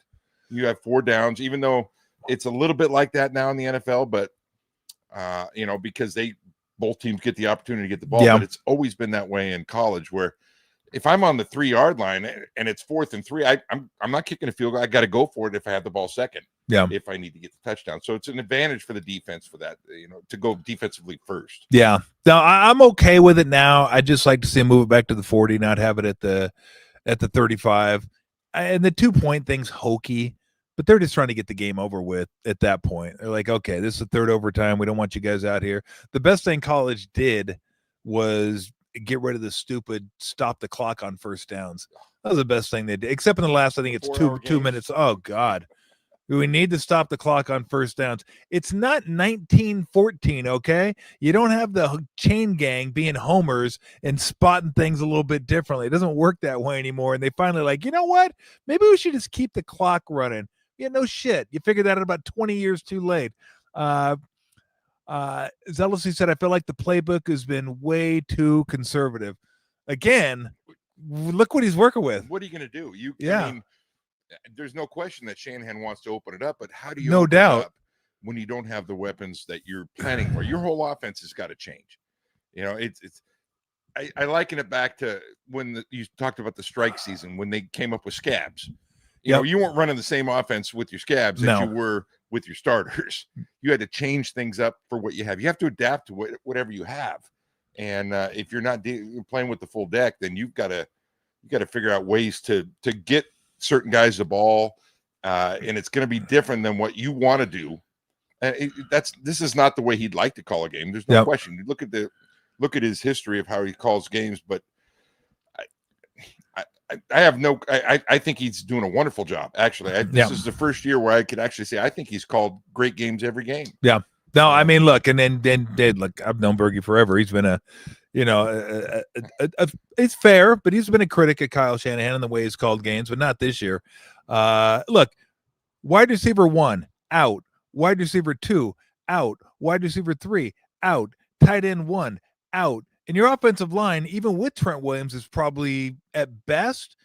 You have 4 downs, even though it's a little bit like that now in the NFL, but because both teams get the opportunity to get the ball. But it's always been that way in college, where if I'm on the 3-yard line and it's 4th and 3, I'm not kicking a field goal. I got to go for it if I have the ball second. Yeah. If I need to get the touchdown, so it's an advantage for the defense for that, to go defensively first. Yeah. Now I'm okay with it now. I just like to see him move it back to the 40, not have it at the 35. And the 2-point thing's hokey, but they're just trying to get the game over with at that point. They're like, okay, this is the 3rd overtime. We don't want you guys out here. The best thing college did was get rid of the stupid stop the clock on first downs. That was the best thing they did, except in the last, I think it's 2 minutes. Oh God, we need to stop the clock on first downs. It's not 1914. Okay. You don't have the chain gang being homers and spotting things a little bit differently. It doesn't work that way anymore. And they finally like, you know what? Maybe we should just keep the clock running. Yeah, no shit. You figured that out about 20 years too late. Zealously said, I feel like the playbook has been way too conservative. Again, look what he's working with. What are you going to do? I mean, there's no question that Shanahan wants to open it up, but how do you no doubt it up when you don't have the weapons that you're planning for? Your whole offense has got to change. I liken it back to when you talked about the strike season, when they came up with scabs. You weren't running the same offense with your scabs as you were with your starters. You had to change things up for what you have. You have to adapt to whatever you have. And if you're not playing with the full deck, then you got to figure out ways to get certain guys the ball. And it's going to be different than what you want to do. And this is not the way he'd like to call a game. There's no question. You look at his history of how he calls games, but I think he's doing a wonderful job. Actually, this is the first year where I could actually say I think he's called great games every game. Yeah. No, I mean, look, and then look, I've known Bergie forever. He's been it's fair, but he's been a critic of Kyle Shanahan and the way he's called games, but not this year. Look, wide receiver 1 out, wide receiver 2 out, wide receiver 3 out, tight end 1 out. And your offensive line, even with Trent Williams, is probably at best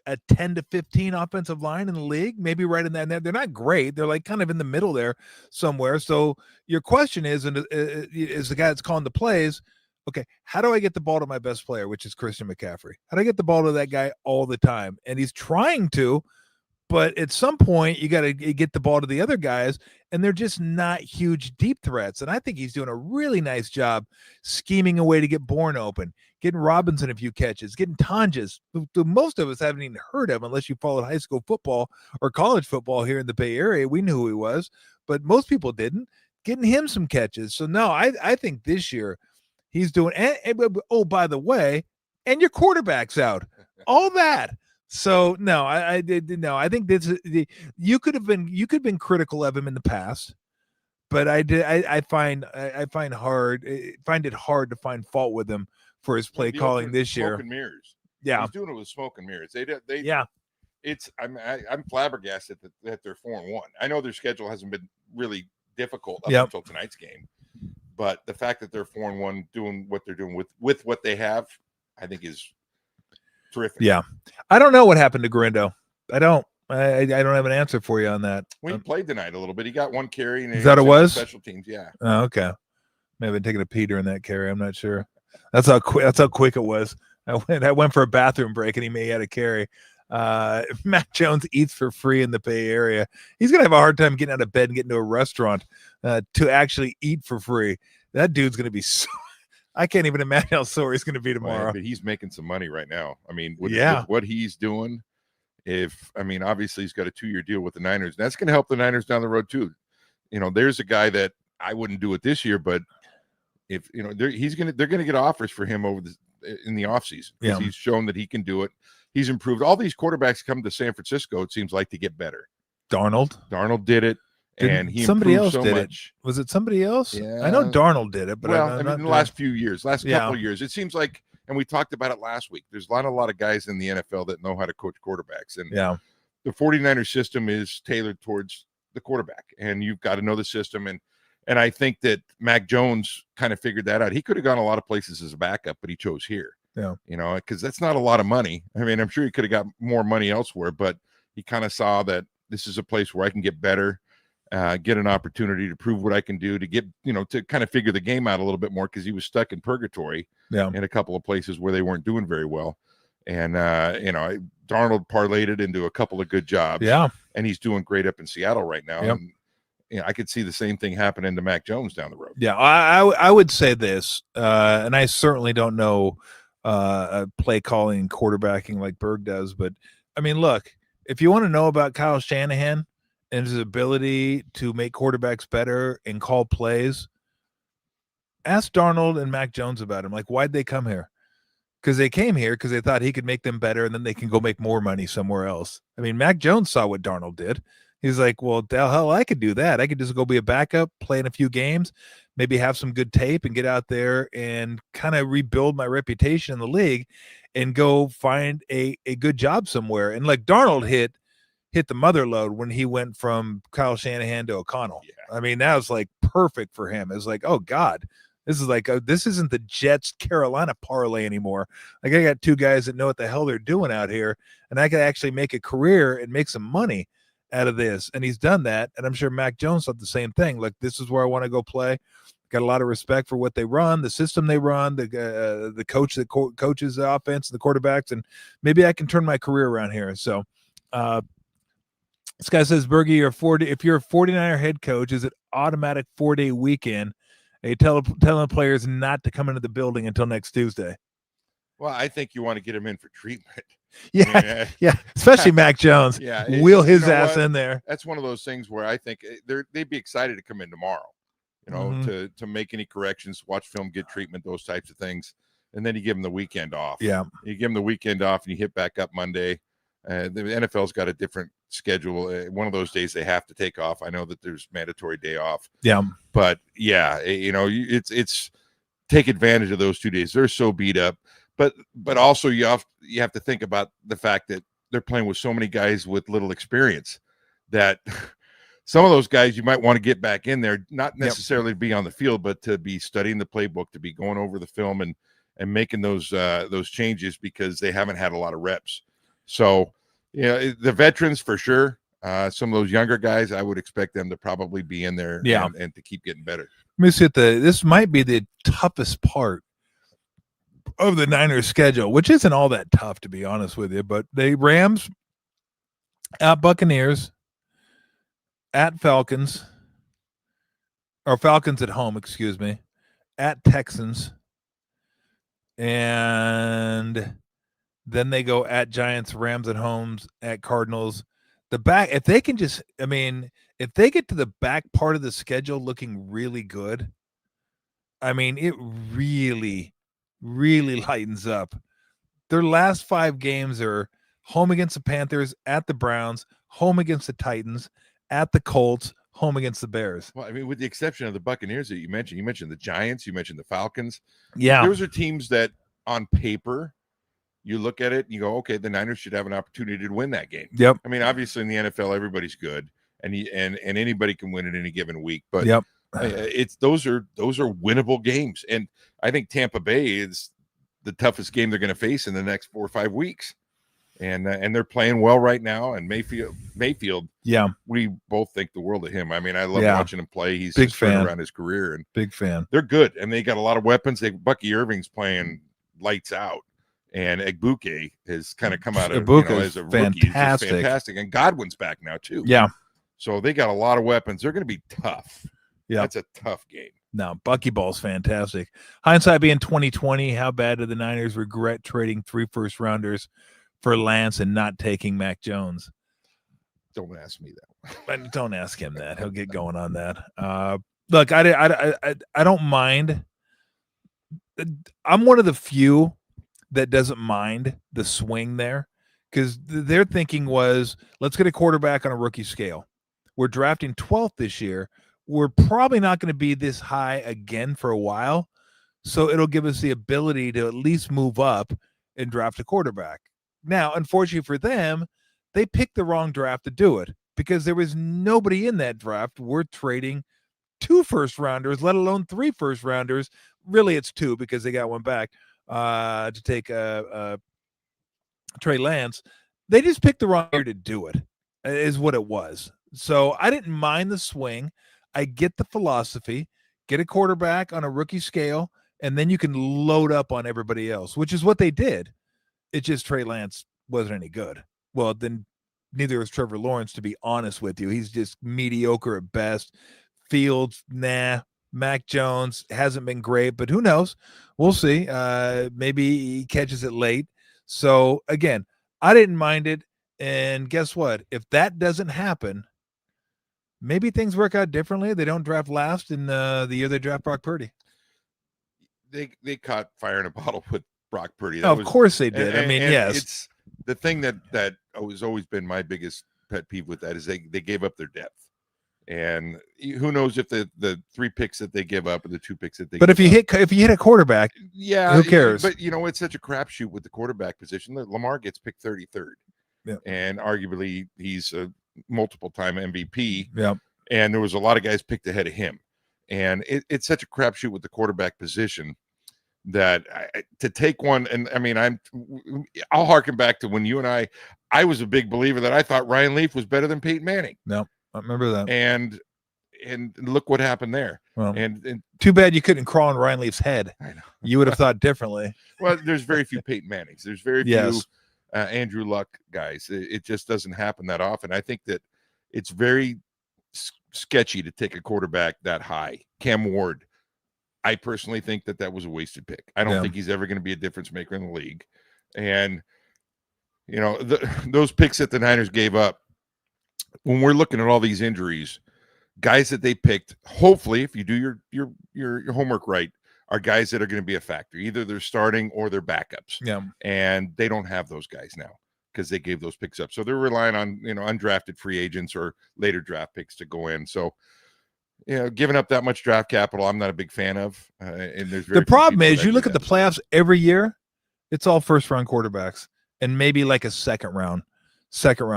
a 10 to 15 offensive line in the league, maybe right in that. They're not great. They're like kind of in the middle there somewhere. So your question is the guy that's calling the plays, okay, how do I get the ball to my best player, which is Christian McCaffrey? How do I get the ball to that guy all the time? And he's trying to, but at some point you got to get the ball to the other guys, and they're just not huge deep threats. And I think he's doing a really nice job scheming a way to get Bourne open, getting Robinson a few catches, getting Tonjes, who most of us haven't even heard of unless you followed high school football or college football here in the Bay Area. We knew who he was, but most people didn't. Getting him some catches. So no, I think this year he's doing. Oh, by the way, and your quarterback's out. All that. So no, I think this you could have been critical of him in the past, but I find it hard to find fault with him for his play calling this year. Smoke and mirrors. Yeah, he's doing it with smoke and mirrors. I'm flabbergasted that they're 4-1. I know their schedule hasn't been really difficult up until tonight's game, but the fact that they're 4-1, doing what they're doing with what they have, I think is terrific. Yeah, I don't know what happened to Grindo. I don't have an answer for you on that. Well, he played tonight a little bit. He got 1 carry. And is that it was special teams? Yeah. Oh, okay. Maybe I've been taking a pee during that carry. I'm not sure. That's how quick it was. I went for a bathroom break, and he may have a carry. Mac Jones eats for free in the Bay Area. He's gonna have a hard time getting out of bed and getting to a restaurant to actually eat for free. That dude's gonna be so. I can't even imagine how sore he's gonna be tomorrow. Well, but he's making some money right now. I mean, with what he's doing. Obviously he's got a 2-year deal with the Niners. And that's going to help the Niners down the road too. There's a guy that I wouldn't do it this year, but if they're going to get offers for him in the offseason because he's shown that he can do it. He's improved. All these quarterbacks come to San Francisco, it seems like, to get better. Darnold did it. And somebody else so did much. It. Was it somebody else? Yeah. I know Darnold did it, but in the last few years, couple of years, it seems like, and we talked about it last week, there's a lot of guys in the NFL that know how to coach quarterbacks. And the 49ers system is tailored towards the quarterback, and you've got to know the system. And I think that Mac Jones kind of figured that out. He could have gone a lot of places as a backup, but he chose here. Yeah. Because that's not a lot of money. I mean, I'm sure he could have got more money elsewhere, but he kind of saw that this is a place where I can get better. Get an opportunity to prove what I can do, to get, to kind of figure the game out a little bit more, because he was stuck in purgatory in a couple of places where they weren't doing very well. And, Darnold parlayed it into a couple of good jobs. Yeah. And he's doing great up in Seattle right now. Yep. And, I could see the same thing happening to Mac Jones down the road. Yeah. I would say this, and I certainly don't know play calling, quarterbacking like Berg does, but I mean, look, if you want to know about Kyle Shanahan and his ability to make quarterbacks better and call plays, ask Darnold and Mac Jones about him. Like, why'd they come here? Because they came here because they thought he could make them better, and then they can go make more money somewhere else. I mean, Mac Jones saw what Darnold did. He's like, well, the hell, I could do that. I could just go be a backup, play in a few games, maybe have some good tape and get out there and kind of rebuild my reputation in the league and go find a good job somewhere. And like Darnold hit the mother load when he went from Kyle Shanahan to O'Connell. Yeah. I mean, that was like perfect for him. It's like, oh God, this is like, this isn't the Jets Carolina parlay anymore. Like, I got two guys that know what the hell they're doing out here, and I could actually make a career and make some money out of this. And he's done that. And I'm sure Mac Jones thought the same thing. Like, this is where I want to go play. Got a lot of respect for what they run, the system they run, the coach that coaches the offense, the quarterbacks, and maybe I can turn my career around here. So, this guy says, Bergie, if you're a 49er head coach, is it automatic 4-day weekend? Are you telling the players not to come into the building until next Tuesday? Well, I think you want to get him in for treatment. Yeah, yeah, especially Mac Jones. Yeah, wheel his ass in there. That's one of those things where I think they'd be excited to come in tomorrow, to make any corrections, watch film, get treatment, those types of things. And then you give them the weekend off. Yeah. You give them the weekend off and you hit back up Monday. The NFL's got a different schedule. One of those days they have to take off. I know that there's mandatory day off. Yeah. But yeah, it's take advantage of those 2 days. They're so beat up. But also you have to think about the fact that they're playing with so many guys with little experience that some of those guys you might want to get back in there, not necessarily to be on the field, but to be studying the playbook, to be going over the film and making those changes, because they haven't had a lot of reps. So, the veterans for sure. Some of those younger guys, I would expect them to probably be in there and to keep getting better. Let me see this might be the toughest part of the Niners schedule, which isn't all that tough, to be honest with you, but they Rams at Buccaneers, at Falcons at home, excuse me, at Texans, and then they go at Giants, Rams at home, at Cardinals. If they can just, if they get to the back part of the schedule looking really good, it really, really lightens up. Their last 5 games are home against the Panthers, at the Browns, home against the Titans, at the Colts, home against the Bears. Well, with the exception of the Buccaneers that you mentioned the Giants, you mentioned the Falcons. Yeah. Those are teams that on paper, you look at it and you go, okay, the Niners should have an opportunity to win that game. Yep. Obviously in the NFL, everybody's good and anybody can win it any given week, but yep. Those are winnable games. And I think Tampa Bay is the toughest game they're going to face in the next 4 or 5 weeks. and they're playing well right now. And Mayfield, yeah, we both think the world of him. I mean, I love watching him play. He's big just fan turned around his career, and big fan. They're good, and they got a lot of weapons. Bucky Irving's playing lights out, and Egbuke has kind of come out of as a rookie. He's just fantastic, and Godwin's back now too. Yeah, so they got a lot of weapons. They're going to be tough. Yeah, that's a tough game. No, Bucky Ball's fantastic. Hindsight being 2020, how bad did the Niners regret trading 3 first-rounders for Lance and not taking Mac Jones? Don't ask me that. Don't ask him that. He'll get going on that. Look, I don't mind. I'm one of the few that doesn't mind the swing there, because their thinking was, let's get a quarterback on a rookie scale. We're drafting 12th this year. We're probably not going to be this high again for a while, so it'll give us the ability to at least move up and draft a quarterback. Now, unfortunately for them, they picked the wrong draft to do it, because there was nobody in that draft worth trading 2 first-rounders, let alone 3 first-rounders. Really, it's 2 because they got one back to take Trey Lance. They just picked the wrong year to do it, is what it was. So I didn't mind the swing. I get the philosophy. Get a quarterback on a rookie scale, and then you can load up on everybody else, which is what they did. It's just Trey Lance wasn't any good. Well, then neither was Trevor Lawrence, to be honest with you. He's just mediocre at best. Fields, nah. Mac Jones hasn't been great, but who knows? We'll see. Maybe he catches it late. So, again, I didn't mind it. And guess what? If that doesn't happen, maybe things work out differently. They don't draft last in the year they draft Brock Purdy. They caught fire in a bottle with Brock Purdy. Of course they did. And, yes. It's the thing that has always been my biggest pet peeve with that is they gave up their depth. And who knows if the 3 picks that they give up or the 2 picks that they. But if you hit a quarterback, yeah, who cares? But it's such a crapshoot with the quarterback position. Lamar gets picked 33rd, and arguably he's a multiple-time MVP. Yeah, and there was a lot of guys picked ahead of him, and it's such a crapshoot with the quarterback position that to take one. And I mean, I'll harken back to when you and I was a big believer that I thought Ryan Leaf was better than Peyton Manning. No. I remember that. And look what happened there. Well, and too bad you couldn't crawl on Ryan Leaf's head. I know. You would have thought differently. Well, there's very few Peyton Mannings. There's very few Andrew Luck guys. It just doesn't happen that often. I think that it's very sketchy to take a quarterback that high. Cam Ward, I personally think that was a wasted pick. I don't think he's ever going to be a difference maker in the league. And, those picks that the Niners gave up, when we're looking at all these injuries, guys that they picked, hopefully, if you do your homework right, are guys that are going to be a factor. Either they're starting or they're backups. Yeah. And they don't have those guys now because they gave those picks up. So they're relying on, undrafted free agents or later draft picks to go in. So, giving up that much draft capital, I'm not a big fan of. And there's the problem is you look at the playoffs every year, it's all first-round quarterbacks and maybe like a second round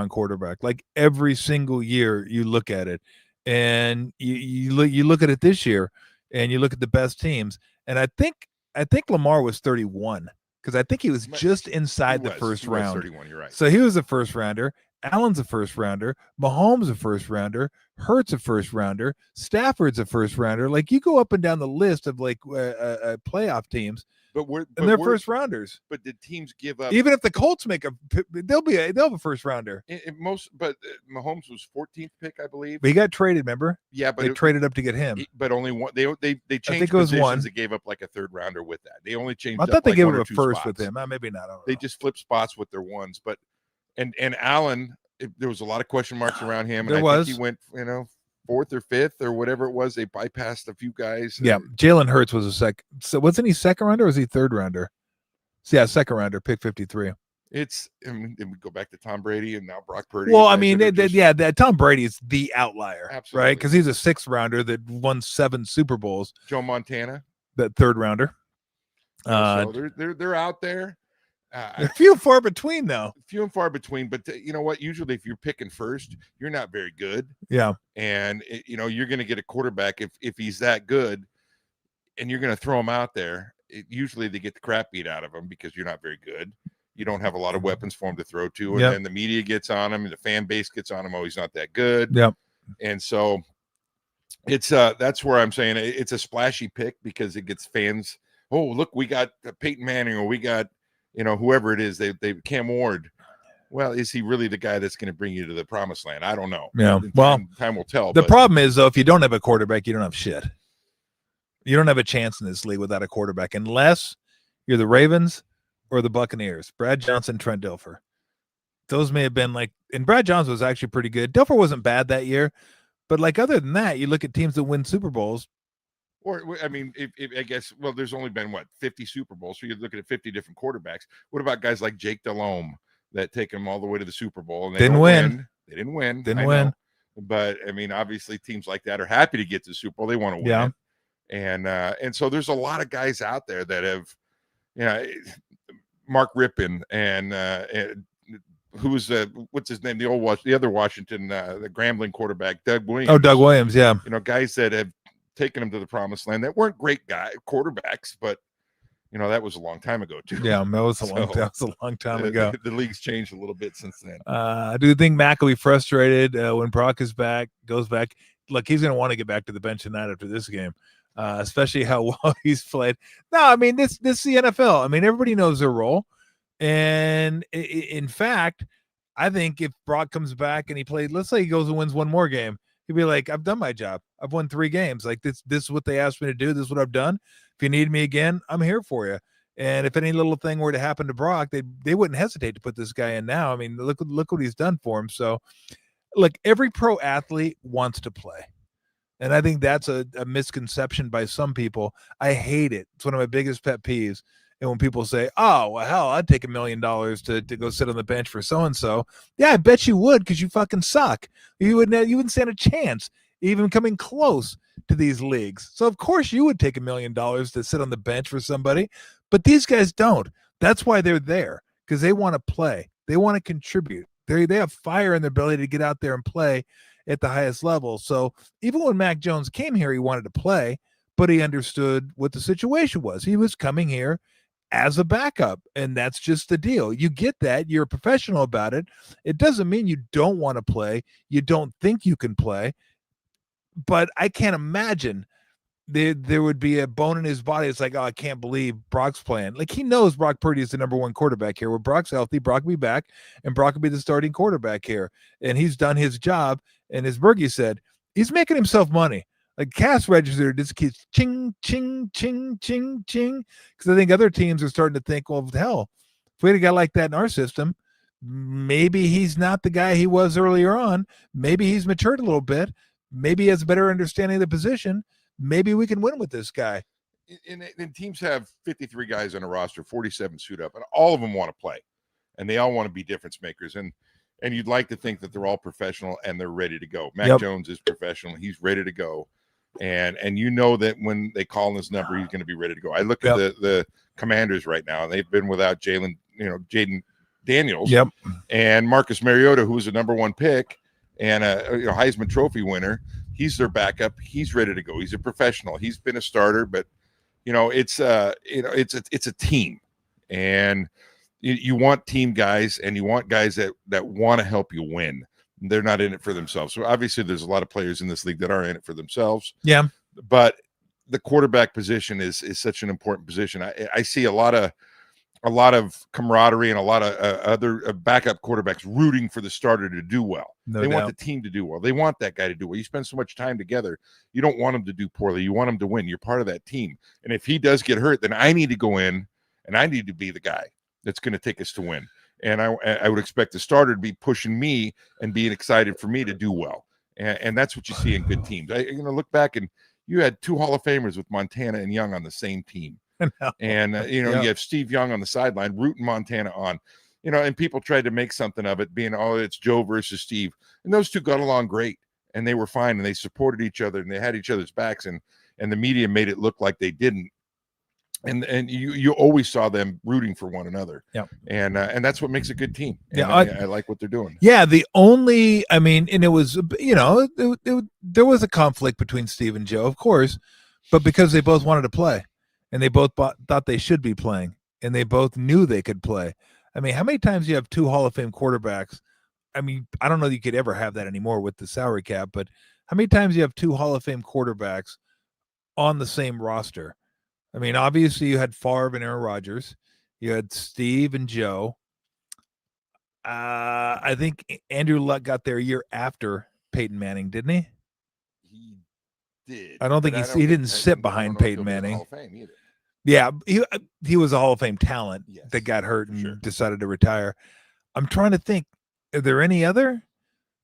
quarterback. Like every single year you look at it, and you look at it this year, and you look at the best teams, and I think Lamar was 31, because I think he was just inside the first round. 31, you're right. So he was a first rounder. Allen's a first rounder. Mahomes a first rounder. Hurts a first rounder. Stafford's a first rounder. Like, you go up and down the list of playoff teams, and they're first rounders. But did teams give up? Even if the Colts they'll have a first rounder. But Mahomes was 14th pick, I believe. But he got traded. Remember? Yeah, but they traded up to get him. But only one. They changed positions. They gave up like a third rounder with that. They only changed. I thought they gave him a first spots with him. Maybe not. They just flipped spots with their ones. But and Allen, there was a lot of question marks around him. And I think he went, 4th or 5th or whatever it was. They bypassed a few guys. Yeah, Jalen Hurts was a second. So wasn't he second rounder or was he third rounder? So yeah, second rounder, pick 53. We go back to Tom Brady and now Brock Purdy. Well, I mean, Tom Brady is the outlier, absolutely, right? Because he's a 6th rounder that won 7 Super Bowls. Joe Montana, that 3rd rounder. So they're out there. Few and far between, though. Few and far between, but you know what? Usually, if you're picking first, you're not very good. Yeah, and you're going to get a quarterback if he's that good, and you're going to throw him out there. Usually, they get the crap beat out of him because you're not very good. you don't have a lot of weapons for him to throw to, and then the media gets on him, and the fan base gets on him. Oh, he's not that good. Yep. And so it's that's where I'm saying it's a splashy pick because it gets fans. Oh, look, we got Peyton Manning, or we got whoever it is. They Cam Ward. Well, is he really the guy that's going to bring you to the promised land? I don't know. Yeah. Time will tell. The problem is, though, if you don't have a quarterback, you don't have shit. You don't have a chance in this league without a quarterback, unless you're the Ravens or the Buccaneers. Brad Johnson, Trent Dilfer. Those may have been and Brad Johnson was actually pretty good. Dilfer wasn't bad that year, but other than that, you look at teams that win Super Bowls. Or, I mean, if I guess, well, there's only been 50 Super Bowls, so you're looking at 50 different quarterbacks. What about guys like Jake Delhomme that take them all the way to the Super Bowl and they didn't win? They didn't win. Didn't win. But I mean, obviously, teams like that are happy to get to the Super Bowl. They want to win. Yeah. And so there's a lot of guys out there that have, Mark Rippon and who's what's his name? The other Washington, the Grambling quarterback, Doug Williams. Oh, Doug Williams, yeah. Guys that have taken them to the promised land that weren't great quarterbacks, but that was a long time ago too. Yeah, that was a long time ago. The league's changed a little bit since then. I do think Mac will be frustrated when Brock goes back. Look, he's going to want to get back to the bench tonight after this game, especially how well he's played. No, I mean this is the NFL. I mean, everybody knows their role, and in fact, I think if Brock comes back and he played, let's say he goes and wins one more game, he'd be like, "I've done my job. I've won 3 games. This is what they asked me to do. This is what I've done. If you need me again, I'm here for you." And if any little thing were to happen to Brock, they wouldn't hesitate to put this guy in now. I mean, look what he's done for him. So, look, every pro athlete wants to play. And I think that's a misconception by some people. I hate it. It's one of my biggest pet peeves. And when people say, "Oh, well, hell, I'd take $1 million to go sit on the bench for so-and-so." Yeah, I bet you would, because you fucking suck. You wouldn't stand a chance even coming close to these leagues. So of course you would take $1 million to sit on the bench for somebody, but these guys don't. That's why they're there, because they want to play. They want to contribute. They have fire in their ability to get out there and play at the highest level. So even when Mac Jones came here, he wanted to play, but he understood what the situation was. He was coming here as a backup, and that's just the deal. You get that. You're a professional about it. It doesn't mean you don't want to play. You don't think you can play. But I can't imagine there would be a bone in his body. It's like, "Oh, I can't believe Brock's playing." Like, he knows Brock Purdy is the number 1 quarterback here. When Brock's healthy, Brock will be back, and Brock will be the starting quarterback here. And he's done his job. And as Bergie said, he's making himself money. Like, cash register just keeps ching, ching, ching, ching, ching. Because I think other teams are starting to think, well, hell, if we had a guy like that in our system, maybe he's not the guy he was earlier on. Maybe he's matured a little bit. Maybe he has a better understanding of the position. Maybe we can win with this guy. And teams have 53 guys on a roster, 47 suit up, and all of them want to play, and they all want to be difference makers. And you'd like to think that they're all professional and they're ready to go. Mac Jones is professional. He's ready to go. And that when they call his number, he's going to be ready to go. I look at the Commanders right now, and they've been without Jaden Daniels and Marcus Mariota, who was a number 1 pick and a Heisman Trophy winner. He's their backup. He's ready to go. He's a professional. He's been a starter, but it's a team, and you want team guys, and you want guys that want to help you win. They're not in it for themselves. So obviously there's a lot of players in this league that are in it for themselves. Yeah. But the quarterback position is such an important position. I see a lot of camaraderie and a lot of other backup quarterbacks rooting for the starter to do well. They want the team to do well. They want that guy to do well. You spend so much time together. You don't want him to do poorly. You want him to win. You're part of that team. And if he does get hurt, then I need to go in and I need to be the guy that's going to take us to win. And I would expect the starter to be pushing me and being excited for me to do well. And that's what you see in good teams. Look back, and you had 2 Hall of Famers with Montana and Young on the same team. And you have Steve Young on the sideline rooting Montana on, and people tried to make something of it being, oh, it's Joe versus Steve. And those 2 got along great, and they were fine, and they supported each other, and they had each other's backs, and the media made it look like they didn't. And you always saw them rooting for one another. Yeah. And that's what makes a good team. And yeah. I like what they're doing. Yeah. And it was, there was a conflict between Steve and Joe, of course, but because they both wanted to play, and they both thought they should be playing, and they both knew they could play. I mean, how many times do you have 2 Hall of Fame quarterbacks? I mean, I don't know that you could ever have that anymore with the salary cap, but how many times do you have 2 Hall of Fame quarterbacks on the same roster? I mean, obviously you had Favre and Aaron Rodgers. You had Steve and Joe. I think Andrew Luck got there a year after Peyton Manning, didn't he? He did. I don't think he didn't sit behind Peyton Manning. Hall of Fame either. Yeah, he was a Hall of Fame talent that got hurt and decided to retire. I'm trying to think, are there any other?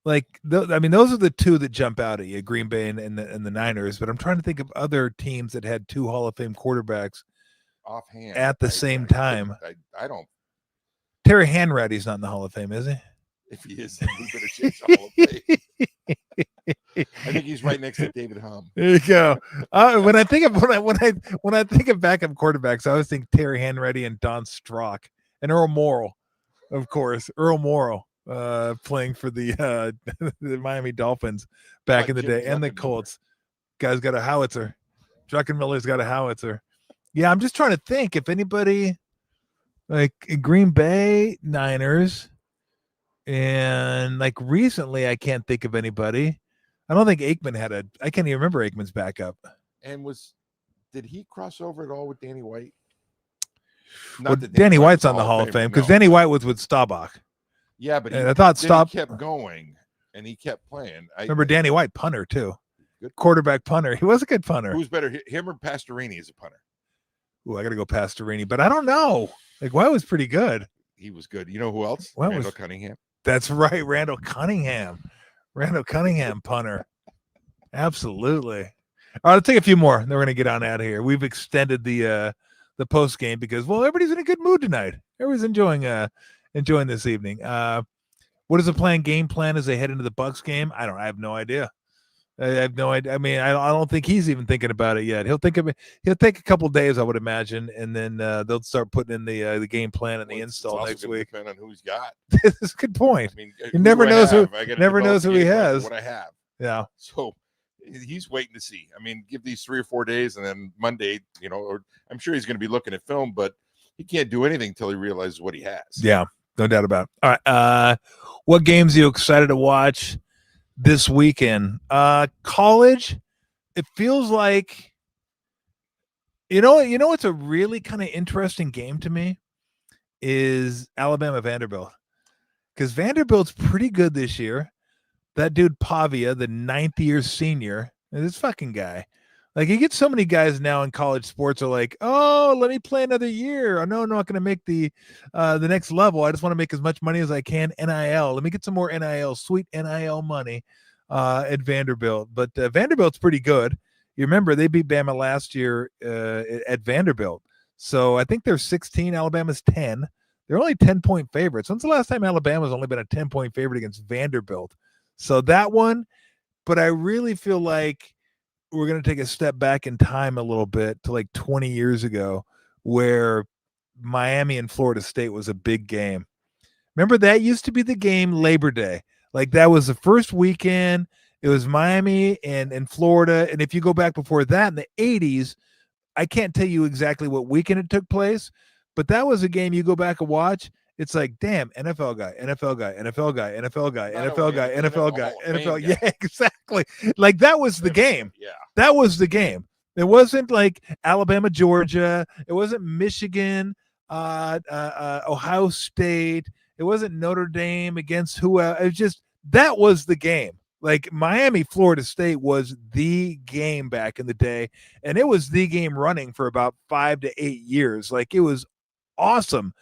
Like, I mean, those are the 2 that jump out at you, Green Bay and the Niners. But I'm trying to think of other teams that had 2 Hall of Fame quarterbacks offhand at the same time. I don't. Terry Hanratty's not in the Hall of Fame, is he? If he is, then we better change the Hall of Fame. I think he's right next to David Hum. There you go. When I think of when I think of backup quarterbacks, I always think Terry Hanratty and Don Strock and Earl Morrall, of course. Earl Morrall playing for the Miami Dolphins back in the day, and the Colts. Guy's got a howitzer. Druckenmiller's got a howitzer. Yeah, I'm just trying to think if anybody like Green Bay, Niners, and like recently I can't think of anybody. I don't think Aikman I can't even remember Aikman's backup. And did he cross over at all with Danny White? Not that Danny White's on the Hall of Fame because Danny White was with Staubach. Yeah, but I thought Staubach kept going and he kept playing. Remember Danny White, punter too. Good quarterback punter. He was a good punter. Who's better, him or Pastorini as a punter? Ooh, I got to go Pastorini, but I don't know. Like White was pretty good. He was good. You know who else? Randall Cunningham. That's right, Randall Cunningham. Randall Cunningham, punter. Absolutely. All right, let's take a few more. Then we're going to get on out of here. We've extended the post game because, well, everybody's in a good mood tonight. Everybody's enjoying this evening. What is the game plan as they head into the Bucs game? I have no idea. I have no idea. I mean, I don't think he's even thinking about it yet. He'll take a couple days, I would imagine, and then they'll start putting in the game plan and the install next week. Depend on who he's got. This is a good point. I mean, you never knows who he has. What I have. Yeah. So he's waiting to see. I mean, give these 3 or 4 days, and then Monday, or I'm sure he's going to be looking at film, but he can't do anything until he realizes what he has. Yeah, no doubt about it. All right. What games are you excited to watch this weekend? College, it feels like, what's a really kind of interesting game to me is Alabama Vanderbilt, because Vanderbilt's pretty good this year. That dude Pavia, the 9th year senior, this fucking guy, like, you get so many guys now in college sports are like, oh, let me play another year. I know I'm not going to make the next level. I just want to make as much money as I can. NIL. Let me get some more NIL, sweet NIL money at Vanderbilt. But Vanderbilt's pretty good. You remember they beat Bama last year at Vanderbilt. So I think they're 16. Alabama's 10. They're only 10-point favorites. When's the last time Alabama's only been a 10-point favorite against Vanderbilt? So that one, but I really feel like we're going to take a step back in time a little bit to like 20 years ago where Miami and Florida State was a big game. Remember, that used to be the game Labor Day. Like, that was the first weekend. It was Miami and Florida. And if you go back before that in the 80s, I can't tell you exactly what weekend it took place, but that was a game you go back and watch. It's like, damn, NFL guy, NFL guy, NFL guy, NFL guy, NFL guy, NFL guy, NFL. Yeah, exactly. Like, that was the game. Yeah. That was the game. It wasn't like Alabama, Georgia. It wasn't Michigan, Ohio State. It wasn't Notre Dame against who. It was just, that was the game. Like, Miami, Florida State was the game back in the day. And it was the game running for about 5 to 8 years. Like, it was awesome.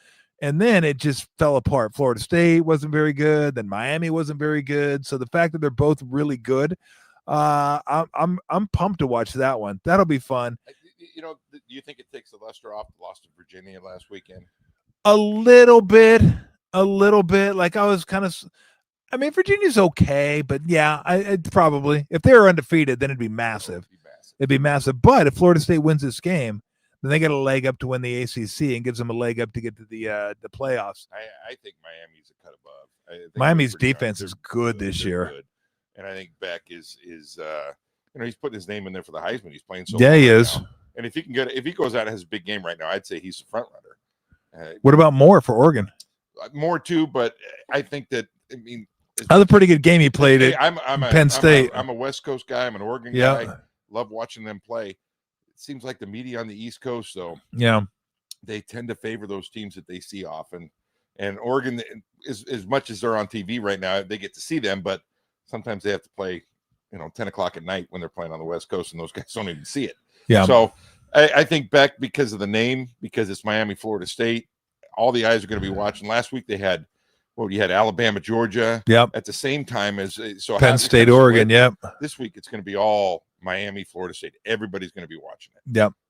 And then it just fell apart. Florida State wasn't very good. Then Miami wasn't very good. So the fact that they're both really good, I'm pumped to watch that one. That'll be fun. Do you think it takes the luster off the loss to Virginia last weekend? A little bit. Like, I was kind of, I mean, Virginia's okay, but yeah, I'd probably, if they were undefeated, then it'd be massive. It'd be massive. But if Florida State wins this game, then they get a leg up to win the ACC and gives them a leg up to get to the playoffs. I think Miami's a cut above. Miami's defense is good this year. Good. And I think Beck is he's putting his name in there for the Heisman. He's playing so yeah, well he is. Now. And if he goes out and has a big game right now, I'd say he's the front runner. What about Moore for Oregon? More too, but I think that that was a pretty good game he played at Penn State. I'm a West Coast guy. I'm an Oregon guy. Love watching them play. It seems like the media on the East Coast, though, they tend to favor those teams that they see often. And Oregon, as much as they're on TV right now, they get to see them, but sometimes they have to play, 10 o'clock at night when they're playing on the West Coast, and those guys don't even see it. Yeah. So I think Beck, because of the name, because it's Miami, Florida State, all the eyes are going to be watching. Last week they had, you had Alabama, Georgia. At the same time as Penn State, Oregon. This week it's going to be all Miami, Florida State. Everybody's going to be watching it.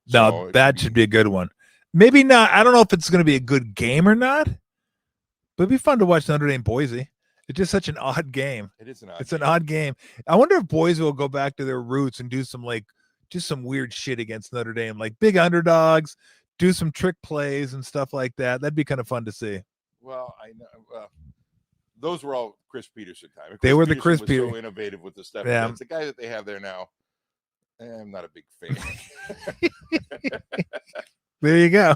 No, that should be a good one. Maybe not. I don't know if it's going to be a good game or not, but it'd be fun to watch Notre Dame Boise. It's just such an odd game. It is an odd game. I wonder if Boise will go back to their roots and do some just some weird shit against Notre Dame, like big underdogs, do some trick plays and stuff like that. That'd be kind of fun to see. Well, I know those were all Chris Peterson time. They were the Chris Peterson. So innovative with the stuff. Yeah. It's the guy that they have there now. I'm not a big fan. There you go.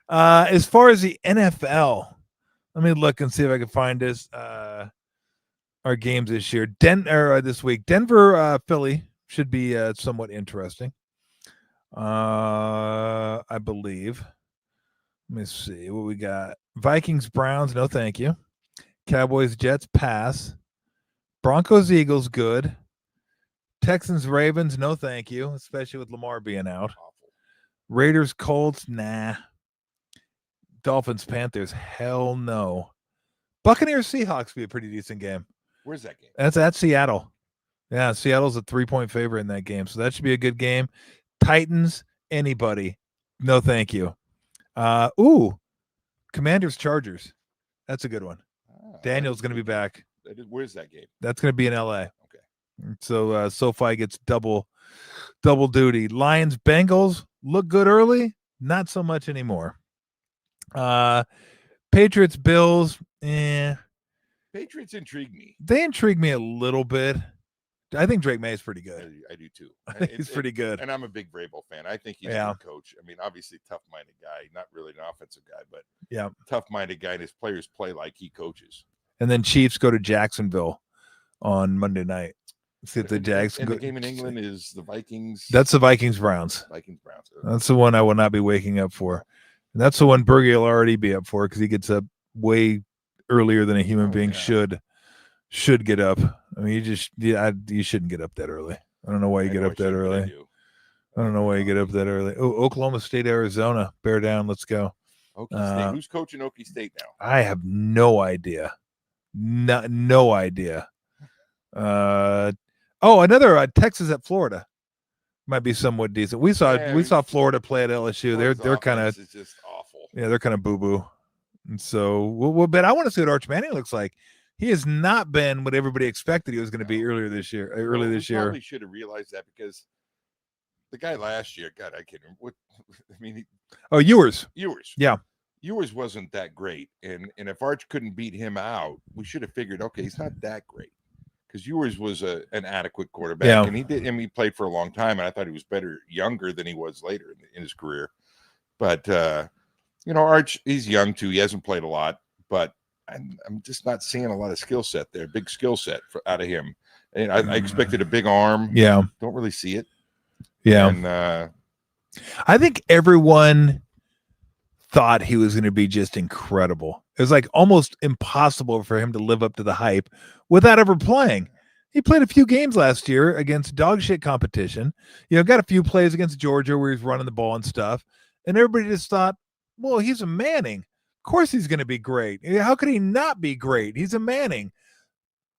As far as the NFL, let me look and see if I can find this. Our games this year, this week, Denver, Philly should be somewhat interesting. I believe. Let me see what we got. Vikings, Browns, no thank you. Cowboys, Jets, pass. Broncos, Eagles, good. Texans, Ravens, no thank you, especially with Lamar being out. Raiders, Colts, nah. Dolphins, Panthers, hell no. Buccaneers, Seahawks be a pretty decent game. Where's that game? That's at Seattle. Yeah, Seattle's a 3-point favorite in that game, so that should be a good game. Titans, anybody, no thank you. Commanders, Chargers. That's a good one. Daniel's going to be back. Where's that game? That's going to be in LA. Okay. So SoFi gets double duty. Lions, Bengals look good early, not so much anymore. Patriots, Bills, Patriots intrigue me. They intrigue me a little bit. I think Drake May is pretty good. I do too. He's pretty good. And I'm a big Vrabel fan. I think he's a good coach. I mean, obviously tough-minded guy, not really an offensive guy, but tough-minded guy, and his players play like he coaches. And then Chiefs go to Jacksonville on Monday night. See if the Jags and the game in England is the Vikings. That's the Vikings-Browns. Vikings-Browns. That's the one I will not be waking up for. And that's the one Bergie will already be up for because he gets up way earlier than a human being should get up. I mean, you shouldn't get up that early. I don't know why you get up that early. I don't know why you get up that early. Oh, Oklahoma State, Arizona, bear down. Let's go. Okie State. Who's coaching Okie State now? I have no idea. No idea. Another Texas at Florida might be somewhat decent. We saw Florida play at LSU. They're kind of just awful. Yeah, they're kind of boo boo. And so we'll bet. I want to see what Arch Manning looks like. He has not been what everybody expected he was going to be earlier this year. Probably should have realized that because the guy last year, God, I can't remember. Ewers. Yeah. Ewers wasn't that great. And if Arch couldn't beat him out, we should have figured, okay, he's not that great. Because Ewers was an adequate quarterback. Yeah. And he played for a long time. And I thought he was better younger than he was later in his career. But, Arch, he's young too. He hasn't played a lot. But I'm just not seeing a lot of skill set there, big skill set out of him. And I expected a big arm. Yeah. Don't really see it. Yeah. And I think everyone thought he was going to be just incredible. It was like almost impossible for him to live up to the hype without ever playing. He played a few games last year against dog shit competition. Got a few plays against Georgia where he's running the ball and stuff. And everybody just thought, well, he's a Manning. Of course he's going to be great. How could he not be great? He's a Manning.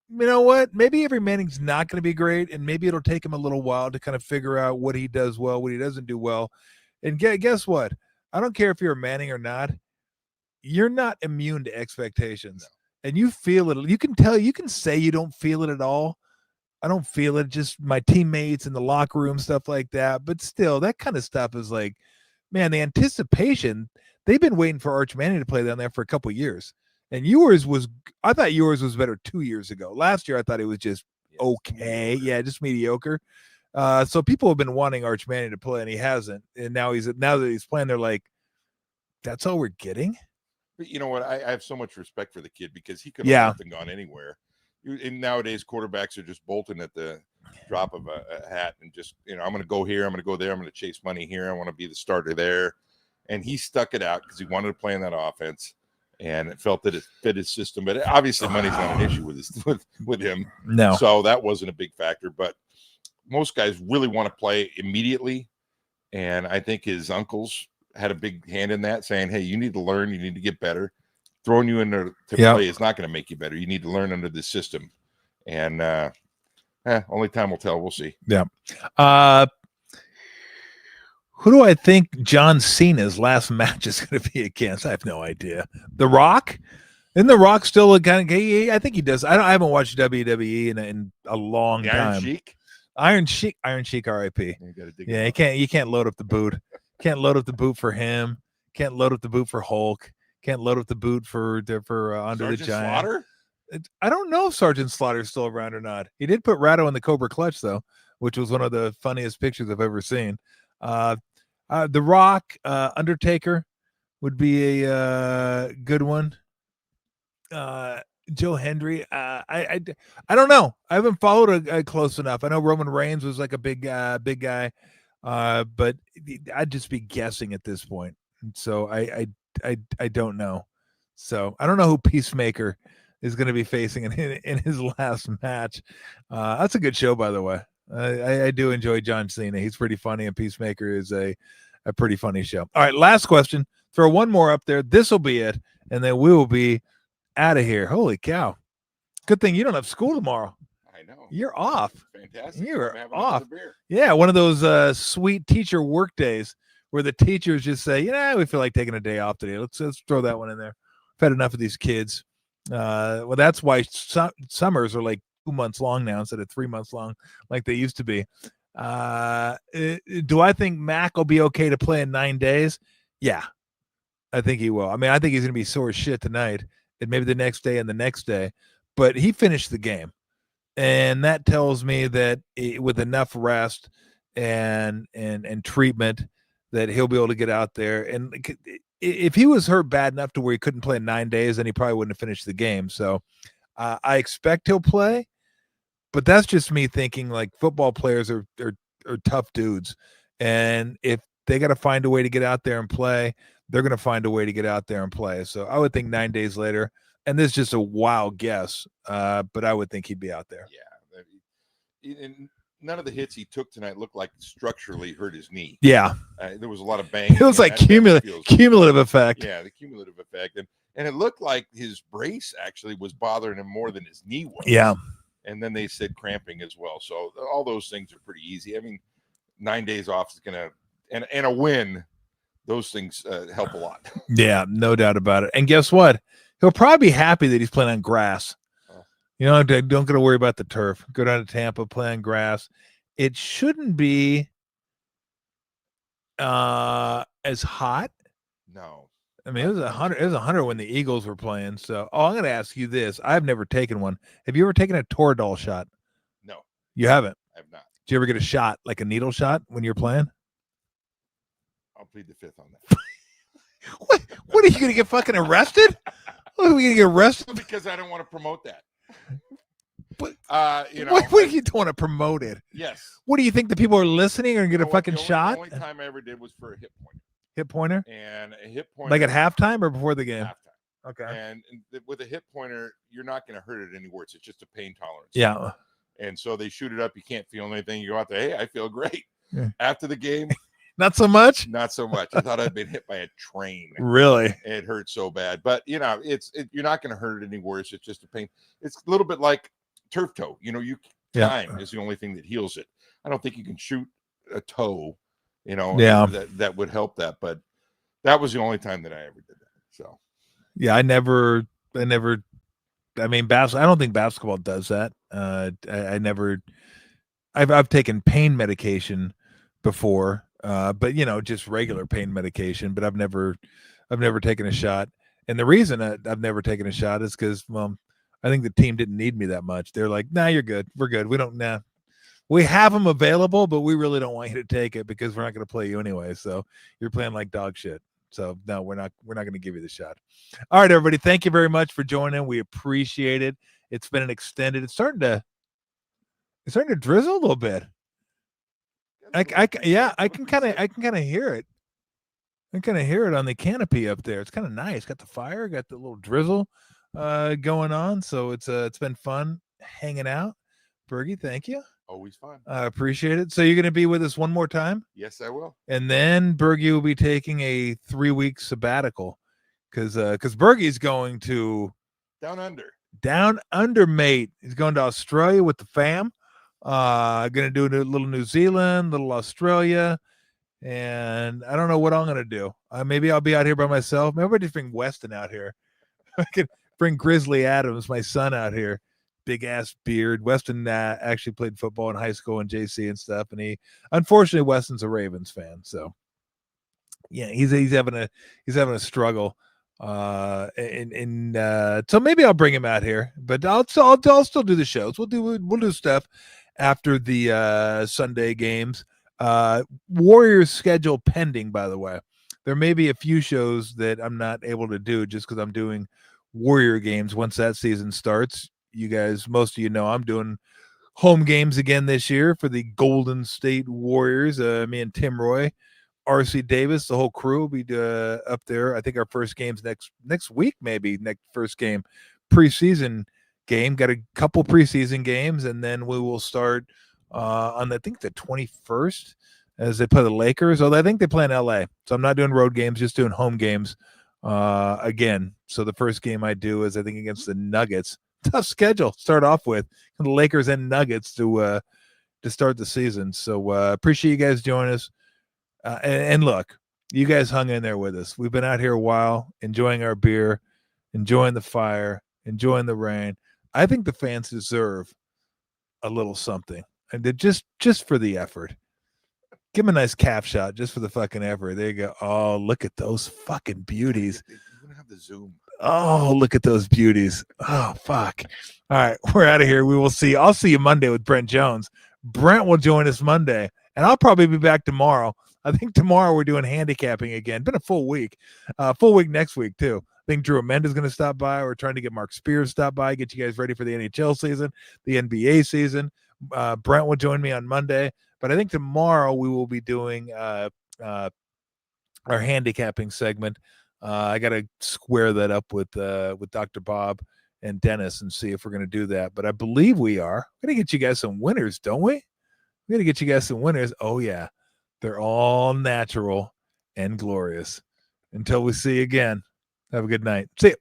You know what? Maybe every Manning's not going to be great, and maybe it'll take him a little while to kind of figure out what he does well, what he doesn't do well. And guess what? I don't care if you're a Manning or not. You're not immune to expectations. No. And you feel it. You can say you don't feel it at all. I don't feel it. Just my teammates in the locker room, stuff like that. But still, that kind of stuff is like, man, the anticipation. They've been waiting for Arch Manning to play down there for a couple of years. And I thought Ewers was better 2 years ago. Last year, I thought it was just okay. Yeah, just mediocre. So people have been wanting Arch Manning to play, and he hasn't. And now that he's playing, they're like, that's all we're getting? But you know what? I have so much respect for the kid because he could have left and gone anywhere. And nowadays, quarterbacks are just bolting at the drop of a hat and just, I'm going to go here, I'm going to go there, I'm going to chase money here, I want to be the starter there. And he stuck it out because he wanted to play in that offense, and it felt that it fit his system. But obviously, money's not an issue with him. No, so that wasn't a big factor. But most guys really want to play immediately, and I think his uncles had a big hand in that, saying, "Hey, you need to learn, you need to get better. Throwing you in there to play is not going to make you better. You need to learn under this system." And only time will tell. We'll see. Yeah. Who do I think John Cena's last match is going to be against? I have no idea. The Rock? Isn't The Rock still a kind of? I think he does. I haven't watched WWE in a long time. Iron Sheik, R.I.P. Yeah, you can't load up the boot. Can't load up the boot for him. Can't load up the boot for Hulk. Can't load up the boot for Andre the Giant. Slaughter? I don't know if Sergeant Slaughter's still around or not. He did put Ratto in the Cobra Clutch though, which was one of the funniest pictures I've ever seen. The Rock, Undertaker would be a good one. Joe Hendry. I don't know. I haven't followed a close enough. I know Roman Reigns was like a big guy, but I'd just be guessing at this point. So I don't know. So I don't know who Peacemaker is going to be facing in his last match. That's a good show, by the way. I do enjoy John Cena. He's pretty funny, and Peacemaker is a pretty funny show. All right, last question. Throw one more up there. This will be it, and then we will be out of here. Holy cow. Good thing you don't have school tomorrow. I know. You're off. Fantastic. You're off. Yeah, one of those sweet teacher work days where the teachers just say, we feel like taking a day off today. Let's throw that one in there. I've had enough of these kids. Well, that's why summers are like 2 months long now instead of 3 months long like they used to be. Do I think Mac will be okay to play in 9 days? Yeah, I think he will. I mean, I think he's going to be sore as shit tonight and maybe the next day and the next day, but he finished the game. And that tells me that with enough rest and treatment that he'll be able to get out there. And if he was hurt bad enough to where he couldn't play in 9 days, then he probably wouldn't have finished the game. So I expect he'll play, but that's just me thinking like football players are tough dudes. And if they got to find a way to get out there and play, they're going to find a way to get out there and play. So I would think 9 days later, and this is just a wild guess, but I would think he'd be out there. Yeah. And none of the hits he took tonight looked like structurally hurt his knee. Yeah. There was a lot of banging. It was like cumulative effect. Yeah, the cumulative effect. And it looked like his brace actually was bothering him more than his knee was. Yeah. And then they said cramping as well. So all those things are pretty easy. I mean, 9 days off is going to, and a win, those things help a lot. Yeah, no doubt about it. And guess what? He'll probably be happy that he's playing on grass. Don't got to worry about the turf. Go down to Tampa, play on grass. It shouldn't be as hot. No. I mean, it was 100. It was 100 when the Eagles were playing. So, I'm going to ask you this. I've never taken one. Have you ever taken a Toradol shot? No. You haven't? I have not. Did you ever get a shot, like a needle shot, when you're playing? I'll plead the fifth on that. What are you going to get fucking arrested? What are we going to get arrested? Because I don't want to promote that. But, what do you want to promote it? Yes. What do you think the people are listening or get a fucking shot? The only time I ever did was for a hip pointer. Hip pointer? And a hip pointer. Like at halftime or before the game? Halftime. Okay. And with a hip pointer, you're not going to hurt it any worse. It's just a pain tolerance. Yeah. And so they shoot it up. You can't feel anything. You go out there, hey, I feel great. Yeah. After the game. Not so much? Not so much. I thought I'd been hit by a train. Really? It hurt so bad. But, you're not going to hurt it any worse. It's just a pain. It's a little bit like turf toe. Time is the only thing that heals it. I don't think you can shoot a toe, that would help that. But that was the only time that I ever did that. So, yeah, I mean, I don't think basketball does that. I've taken pain medication before, but just regular pain medication, but I've never taken a shot. And the reason I've never taken a shot is because, I think the team didn't need me that much. They're like, nah, you're good. We're good. We have them available, but we really don't want you to take it because we're not going to play you anyway. So you're playing like dog shit. So no, we're not going to give you the shot. All right, everybody. Thank you very much for joining. We appreciate it. It's been an extended. It's starting to drizzle a little bit. I can kind of hear it. I can kind of hear it on the canopy up there. It's kind of nice. Got the fire, got the little drizzle going on. So it's been fun hanging out. Bergie, thank you. Always fun. I appreciate it. So you're going to be with us one more time? Yes, I will. And then Bergie will be taking a 3-week sabbatical because Bergie's going to Down under, mate. He's going to Australia with the fam. Going to do a little New Zealand, little Australia, and I don't know what I'm going to do. Maybe I'll be out here by myself. Maybe I'll just bring Weston out here. I could bring Grizzly Adams, my son, out here. Big ass beard. Weston actually played football in high school and JC and stuff, and unfortunately Weston's a Ravens fan, so yeah, he's having a struggle. So maybe I'll bring him out here, but I'll still do the shows. We'll do stuff after the Sunday games. Warriors schedule pending, by the way. There may be a few shows that I'm not able to do just because I'm doing Warrior games once that season starts. You guys, most of you know I'm doing home games again this year for the Golden State Warriors. Me and Tim Roy, RC Davis, the whole crew will be up there. I think our first game's next week, maybe next first game, preseason game. Got a couple preseason games, and then we will start on I think the 21st as they play the Lakers. Although I think they play in LA, so I'm not doing road games, just doing home games again. So the first game I do is I think against the Nuggets. Tough schedule to start off with, the Lakers and Nuggets to start the season. So appreciate you guys joining us. And look, you guys hung in there with us. We've been out here a while, enjoying our beer, enjoying the fire, enjoying the rain. I think the fans deserve a little something, and just for the effort. Give them a nice calf shot just for the fucking effort. There you go. Oh, look at those fucking beauties. You're gonna have the Zoom. Oh, look at those beauties. Oh, fuck. All right, we're out of here. I'll see you Monday with Brent Jones. Brent will join us Monday, and I'll probably be back tomorrow. I think tomorrow we're doing handicapping again. Been a full week. Full week next week, too. I think Drew Amenda's going to stop by. We're trying to get Mark Spears to stop by, get you guys ready for the NHL season, the NBA season. Brent will join me on Monday. But I think tomorrow we will be doing our handicapping segment. I got to square that up with Dr. Bob and Dennis and see if we're going to do that. But I believe we are. We're going to get you guys some winners, don't we? We're going to get you guys some winners. Oh, yeah. They're all natural and glorious. Until we see you again, have a good night. See you.